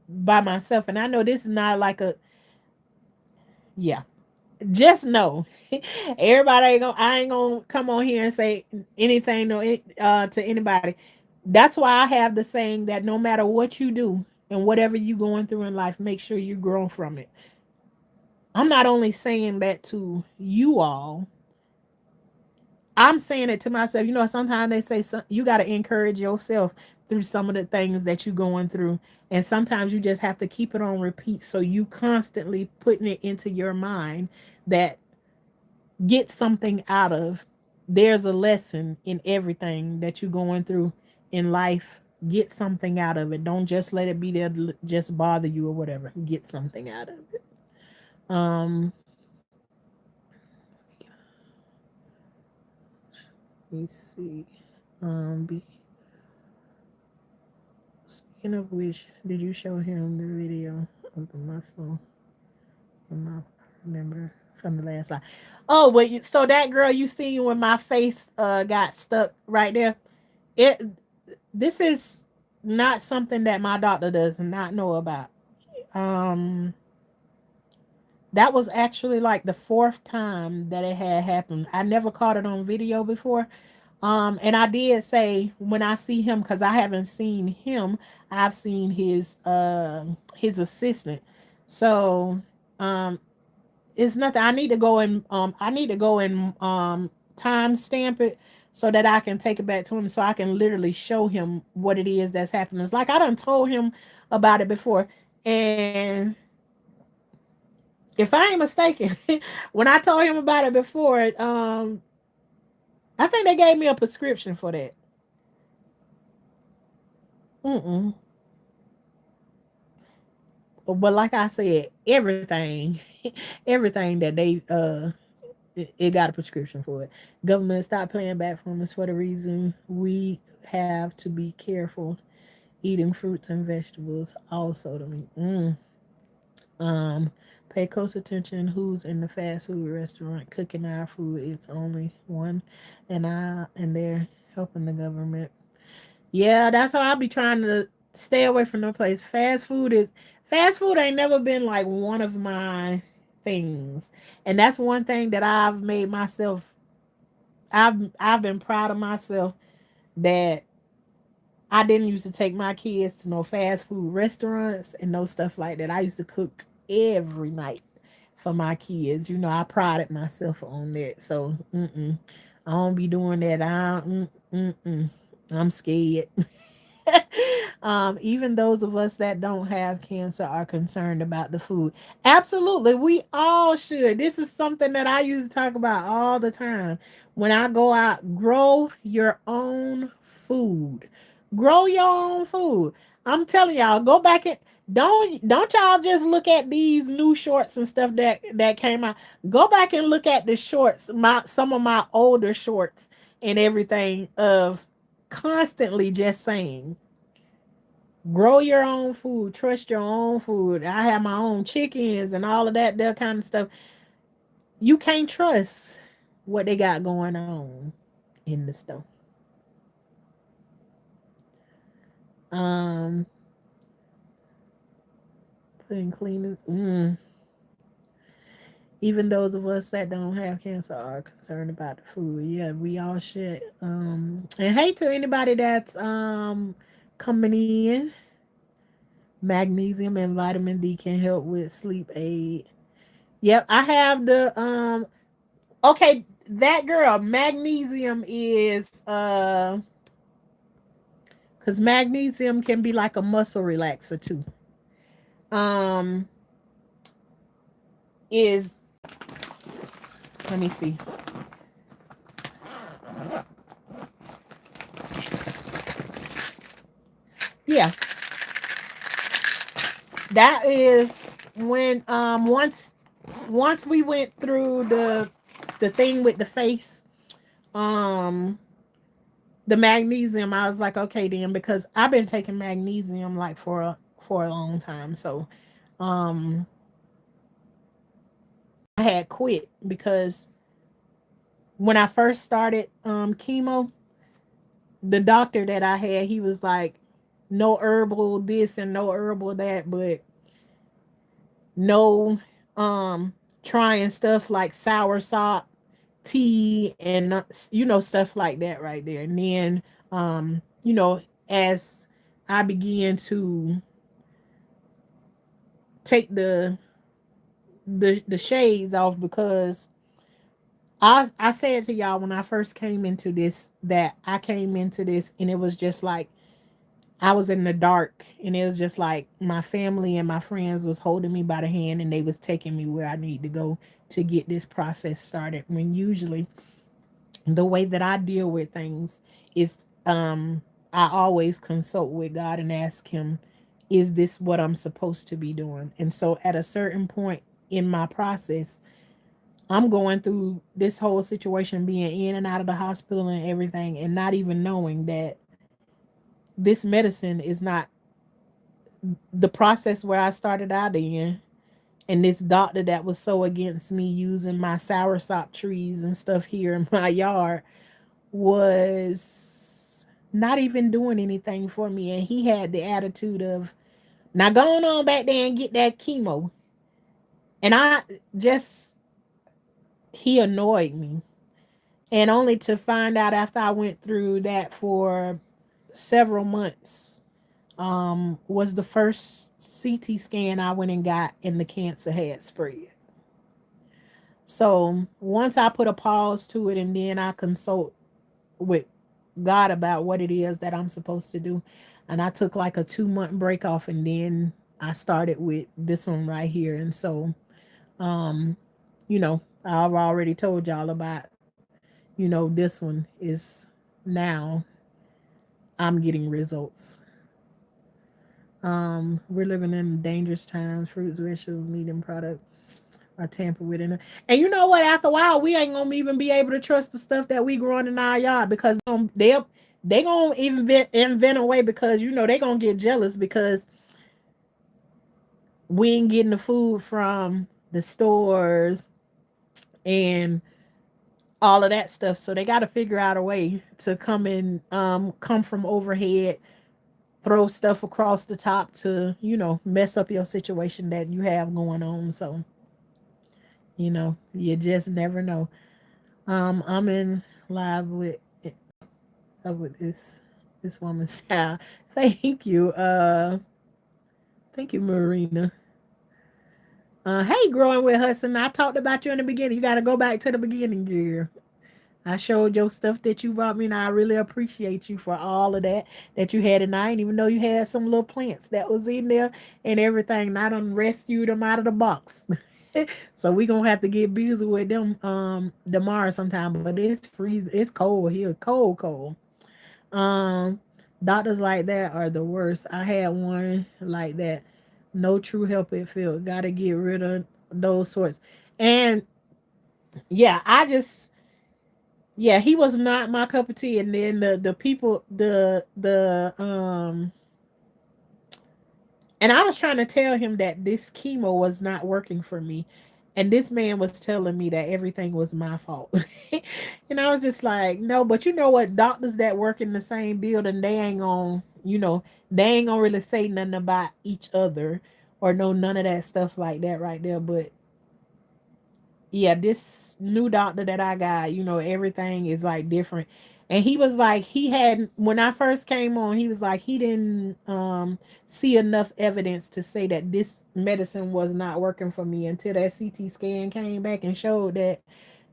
by myself, and I know this is not like a yeah. Just know, everybody ain't gonna. I ain't gonna come on here and say anything to anybody. That's why I have the saying that no matter what you do and whatever you going through in life, make sure you grow from it. I'm not only saying that to you all. I'm saying it to myself. Sometimes they say you got to encourage yourself through some of the things that you're going through. And sometimes you just have to keep it on repeat. So you constantly putting it into your mind that get something out of. There's a lesson in everything that you're going through in life. Get something out of it. Don't just let it be there to just bother you or whatever. Get something out of it. Um, let's see. Be, speaking of which, did you show him the video of the muscle? I remember. from the last slide. Oh, well, so that girl you seen when my face got stuck right there. It This is not something that my doctor does not know about. Um, that was actually like the fourth time that it had happened. I never caught it on video before. And I did say when I see him, because I haven't seen him, I've seen his assistant. So um it's nothing. I need to go and time stamp it so that I can take it back to him so I can literally show him what it is that's happening. It's like I done told him about it before. And if I ain't mistaken, when I told him about it before, I think they gave me a prescription for that. Mm-mm. But like I said, everything, everything that it got a prescription for it. Government stop playing back from us for the reason we have to be careful eating fruits and vegetables. Also, to me, um, pay close attention. Who's in the fast food restaurant cooking our food? It's only one, and they're helping the government. Yeah, that's how I be trying to stay away from the place. Fast food ain't never been like one of my things. And that's one thing that I've been proud of myself that I didn't used to take my kids to no fast food restaurants and no stuff like that. I used to cook every night for my kids. You know, I prided myself on that. So, I don't be doing that. I'm scared. Even those of us that don't have cancer are concerned about the food. Absolutely, we all should. This is something that I used to talk about all the time. When I go out, grow your own food. Grow your own food. I'm telling y'all, go back and don't y'all just look at these new shorts and stuff that came out. Go back and look at the shorts, my some of my older shorts and everything of constantly just saying grow your own food, trust your own food. I have my own chickens and all of that kind of stuff. You can't trust what they got going on in the store. Um, putting cleaners. Even those of us that don't have cancer are concerned about the food. Yeah, we all should. And hey to anybody that's coming in. Magnesium and vitamin D can help with sleep aid. Yep, I have the okay, that girl, magnesium is cuz magnesium can be like a muscle relaxer too. Um is let me see. Yeah, that is when once we went through the thing with the face, um the magnesium, I was like, okay then, because I've been taking magnesium like for a long time. So um I had quit because when I first started chemo, the doctor that I had, he was like, no herbal this and no herbal that, but no trying stuff like sour sop tea and stuff like that right there. And then as I began to take the shades off, because I said to y'all when I first came into this that I came into this and it was just like I was in the dark, and it was just like my family and my friends was holding me by the hand and they was taking me where I need to go to get this process started. When usually the way that I deal with things is I always consult with God and ask him, is this what I'm supposed to be doing? And so at a certain point in my process, I'm going through this whole situation, being in and out of the hospital and everything, and not even knowing that this medicine is not the process where I started out in. And this doctor that was so against me using my soursop trees and stuff here in my yard was not even doing anything for me. And he had the attitude of, now going on back there and get that chemo. And I just, he annoyed me. And only to find out after I went through that for several months, was the first CT scan I went and got, and the cancer had spread. So once I put a pause to it and then I consult with God about what it is that I'm supposed to do. And I took like a 2 month break off, and then I started with this one right here. And so, um, I've already told y'all about, this one is now I'm getting results. We're living in dangerous times. Fruits, vegetables, meat, and products are tampered with. And you know what? After a while, we ain't gonna even be able to trust the stuff that we growing in our yard, because they gonna invent a way, because they gonna get jealous because we ain't getting the food from the stores and all of that stuff. So they got to figure out a way to come from overhead, throw stuff across the top to mess up your situation that you have going on. So you just never know. I'm in live with this woman's style. Thank you. Thank you, Marina. Hey, growing with Hudson. I talked about you in the beginning. You got to go back to the beginning, girl. I showed your stuff that you brought me, and I really appreciate you for all of that you had. And I didn't even know you had some little plants that was in there and everything. And I done rescued them out of the box. So we gonna have to get busy with them tomorrow sometime. But it's freeze. It's cold here, cold. Um, Doctors like that are the worst. I had one like that. No true help it feel. Gotta get rid of those sorts. And yeah, he was not my cup of tea. And then the people, and I was trying to tell him that this chemo was not working for me. And this man was telling me that everything was my fault. And I was just like, no, but you know what? Doctors that work in the same building, they ain't gonna really say nothing about each other or know none of that stuff like that right there. But yeah, this new doctor that I got, everything is like different. And he was like, when I first came on, he was like, he didn't see enough evidence to say that this medicine was not working for me until that CT scan came back and showed that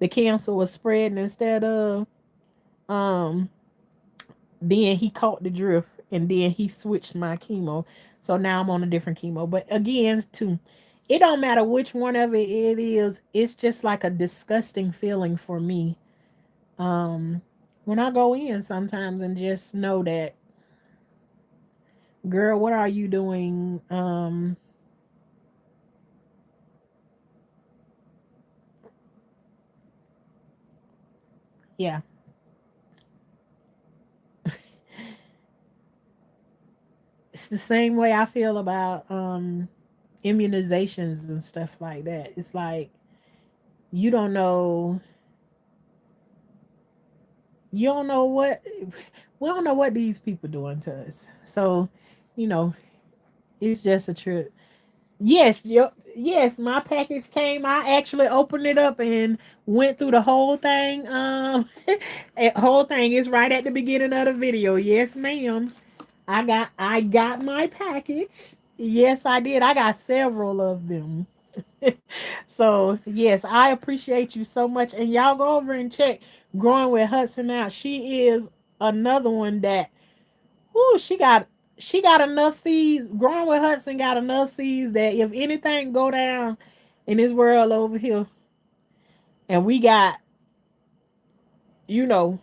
the cancer was spreading instead of um then he caught the drift, and then he switched my chemo. So now I'm on a different chemo. But again, too, it don't matter which one of it is, it's just like a disgusting feeling for me. Um when I go in sometimes and just know that, girl, what are you doing? Yeah. It's the same way I feel about immunizations and stuff like that. It's like you don't know you don't know what we don't know what these people doing to us. So, you know, it's just a trip. Yes, yep, yes, my package came. I actually opened it up and went through the whole thing. Whole thing is right at the beginning of the video. Yes, ma'am. I got my package. Yes, I did. I got several of them. So yes, I appreciate you so much. And y'all go over and check Growing with Hudson out. She is another one that, whoo, she got enough seeds. Growing with Hudson got enough seeds that if anything go down in this world over here, and we got, you know,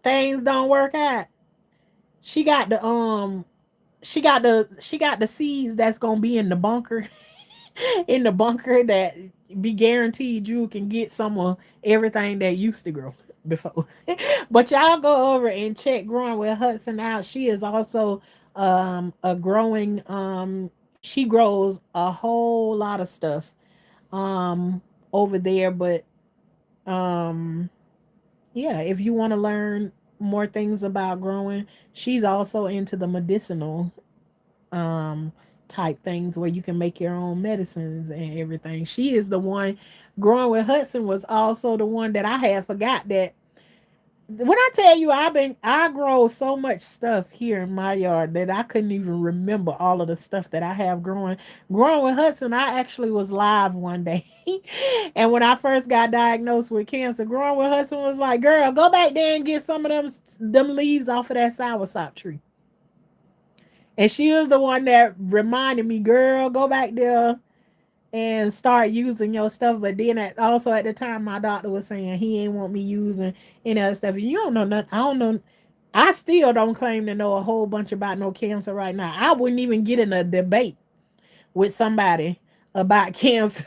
things don't work out, she got the seeds that's gonna be in the bunker, in the bunker that be guaranteed you can get some of everything that used to grow before. But y'all go over and check Growing with Hudson out. She is also a growing she grows a whole lot of stuff um over there. But um yeah, if you want to learn more things about growing, she's also into the medicinal um type things where you can make your own medicines and everything. She is the one. Growing with Hudson was also the one that I had forgot that when I tell you I grow so much stuff here in my yard that I couldn't even remember all of the stuff that I have growing. Growing with Hudson, I actually was live one day. And when I first got diagnosed with cancer, growing with Hudson was like, "Girl, go back there and get some of them leaves off of that soursop tree." And she was the one that reminded me, "Girl, go back there and start using your stuff." But then also at the time, my doctor was saying he ain't want me using any other stuff. You don't know nothing. I don't know. I still don't claim to know a whole bunch about no cancer right now. I wouldn't even get in a debate with somebody about cancer.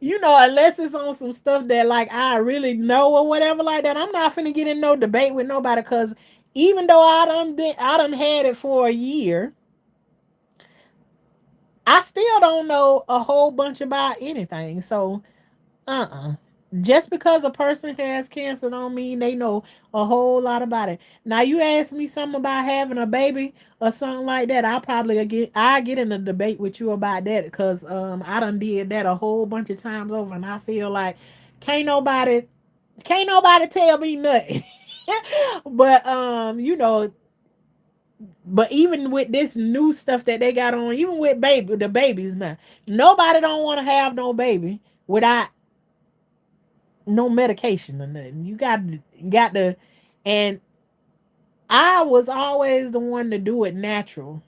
Unless it's on some stuff that like I really know or whatever like that. I'm not finna get in no debate with nobody, because even though I done had it for a year, I still don't know a whole bunch about anything. So uh-uh. Just because a person has cancer don't mean they know a whole lot about it. Now you ask me something about having a baby or something like that, I get in a debate with you about that, because I done did that a whole bunch of times over, and I feel like can't nobody can't nobody tell me nothing. But but even with this new stuff that they got on, even with the babies now, nobody don't want to have no baby without no medication or nothing. You got to, and I was always the one to do it natural.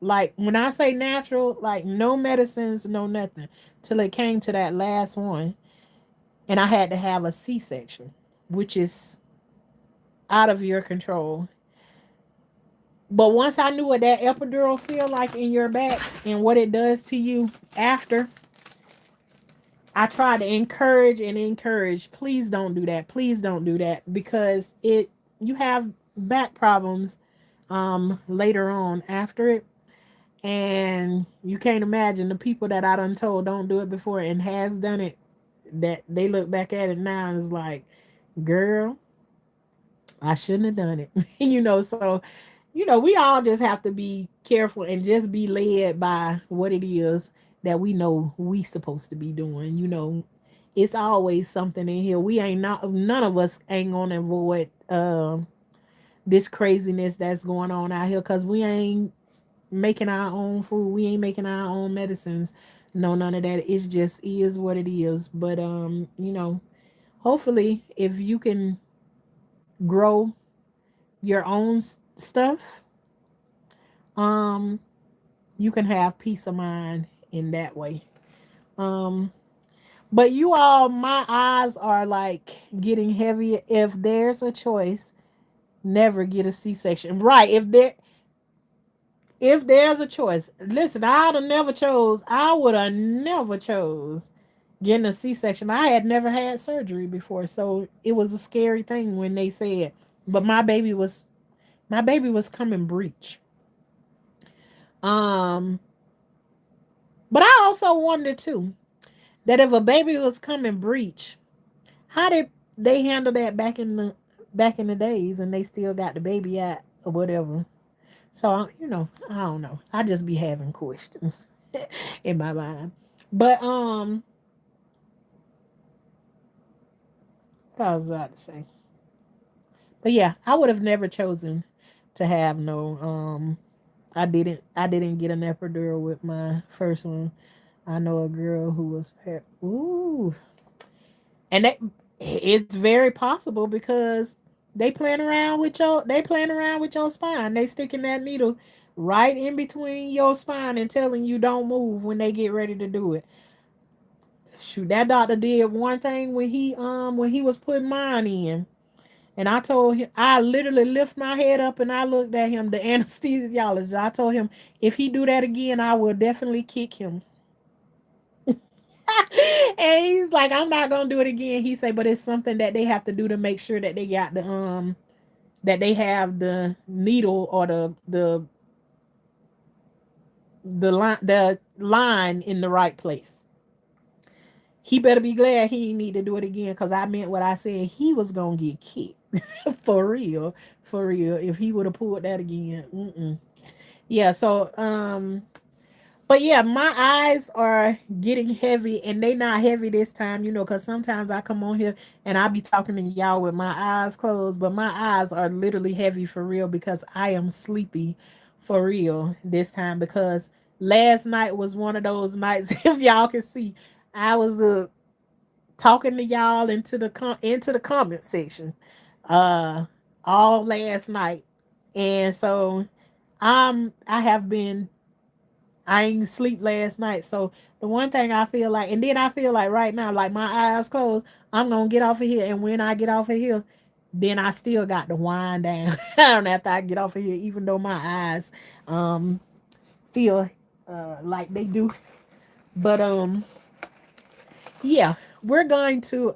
Like when I say natural, like no medicines, no nothing, till it came to that last one, and I had to have a C-section, which is out of your control. But once I knew what that epidural feel like in your back and what it does to you after, I try to encourage, please don't do that. Please don't do that, because you have back problems later on after it. And you can't imagine the people that I done told don't do it before and has done it, that they look back at it now and is like, "Girl, I shouldn't have done it." So we all just have to be careful and just be led by what it is that we know we supposed to be doing. It's always something in here. We ain't not None of us ain't gonna avoid this craziness that's going on out here, because we ain't making our own food. We ain't making our own medicines. No, none of that. It's just is what it is. But hopefully if you can grow your own stuff, um you can have peace of mind in that way. Um, but you all, my eyes are like getting heavy. If there's a choice, never get a C-section. Right? If there's a choice, listen, I would have never chose getting a C-section. I had never had surgery before, so it was a scary thing when they said. But my baby was coming breech. Um, but I also wonder too, that if a baby was coming breech, how did they handle that back in the days, and they still got the baby out or whatever? So I don't know. I just be having questions in my mind. But what I was about to say. But yeah, I would have never chosen to have no. I didn't get an epidural with my first one. I know a girl who was ooh, and it's very possible, because they playing around with your spine. They sticking that needle right in between your spine and telling you don't move when they get ready to do it. Shoot, that doctor did one thing when he was putting mine in. And I told him, I literally lift my head up and I looked at him, the anesthesiologist. I told him, if he do that again, I will definitely kick him. And he's like, "I'm not gonna do it again." He said, "But it's something that they have to do to make sure that they got that they have the needle or the the line in the right place. He better be glad he didn't need to do it again, because I meant what I said. He was gonna get kicked for real, for real. If he would have pulled that again, yeah. So but yeah, my eyes are getting heavy, and they not heavy this time, because sometimes I come on here and I be talking to y'all with my eyes closed, but my eyes are literally heavy for real because I am sleepy for real this time, because last night was one of those nights, if y'all can see, I was talking to y'all into the comment section uh all last night. And so I have been I ain't sleep last night. So the one thing I feel like, and then I feel like right now, like my eyes closed, I'm gonna get off of here. And when I get off of here, then I still got to wind down after I get off of here, even though my eyes um feel like they do. But yeah, we're going to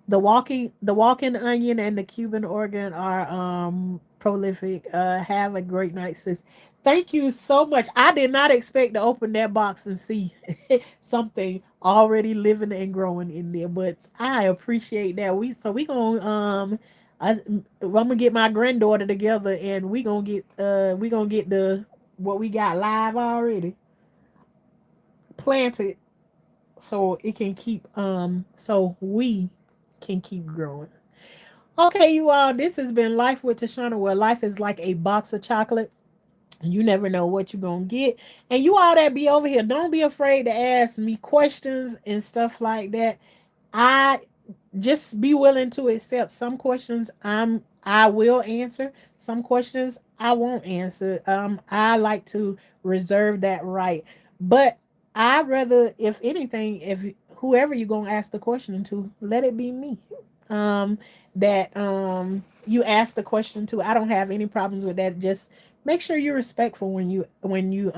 the walking onion and the Cuban organ are prolific. Have a great night, sis. Thank you so much. I did not expect to open that box and see something already living and growing in there, but I appreciate that. We gonna I'm gonna get my granddaughter together, and we gonna get the what we got live already planted, so it can keep so we can keep growing. Okay, you all, this has been Life with Tashana, where life is like a box of chocolate. You never know what you're gonna get. And you all that be over here, don't be afraid to ask me questions and stuff like that. I just be willing to accept some questions. I will answer some questions I won't answer. I like to reserve that right, but I rather, if anything, if whoever you're gonna ask the question to, let it be me. um that you ask the question to. I don't have any problems with that. Just make sure you're respectful when you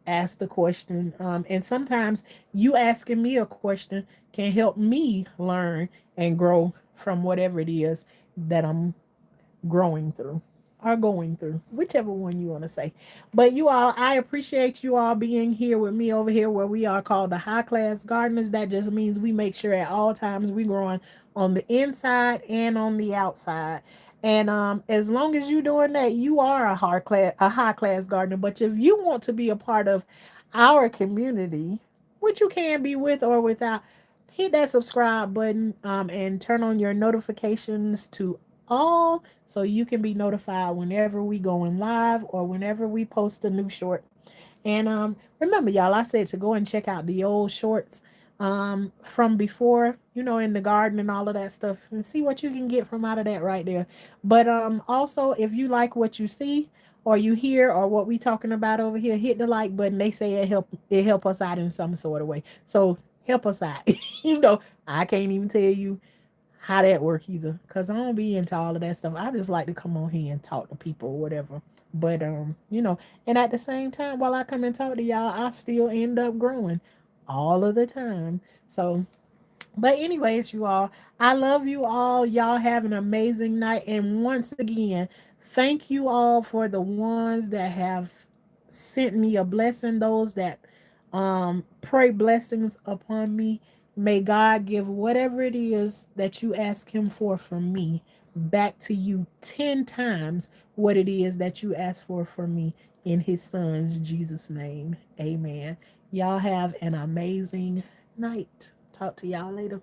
ask the question. And sometimes you asking me a question can help me learn and grow from whatever it is that I'm growing through or going through, whichever one you want to say. But you all, I appreciate you all being here with me over here where we are called the high class gardeners. That just means we make sure at all times we growing on the inside and on the outside. And as long as you're doing that, you are a high class gardener. But if you want to be a part of our community, which you can be with or without, hit that subscribe button, and turn on your notifications to all, so you can be notified whenever we going live or whenever we post a new short. And remember, y'all, I said to go and check out the old shorts from before, in the garden and all of that stuff, and see what you can get from out of that right there. But also, if you like what you see or you hear or what we talking about over here, hit the like button. They say it help us out in some sort of way. So help us out. I can't even tell you how that work either, because I don't be into all of that stuff. I just like to come on here and talk to people or whatever. But and at the same time, while I come and talk to y'all, I still end up growing all of the time. So, but anyways, you all, I love you all. Y'all have an amazing night. And once again, thank you all for the ones that have sent me a blessing, those that pray blessings upon me. May God give whatever it is that you ask him for from me back to you 10 times what it is that you ask for from me, in his son's Jesus name. Amen. Y'all have an amazing night. Talk to y'all later.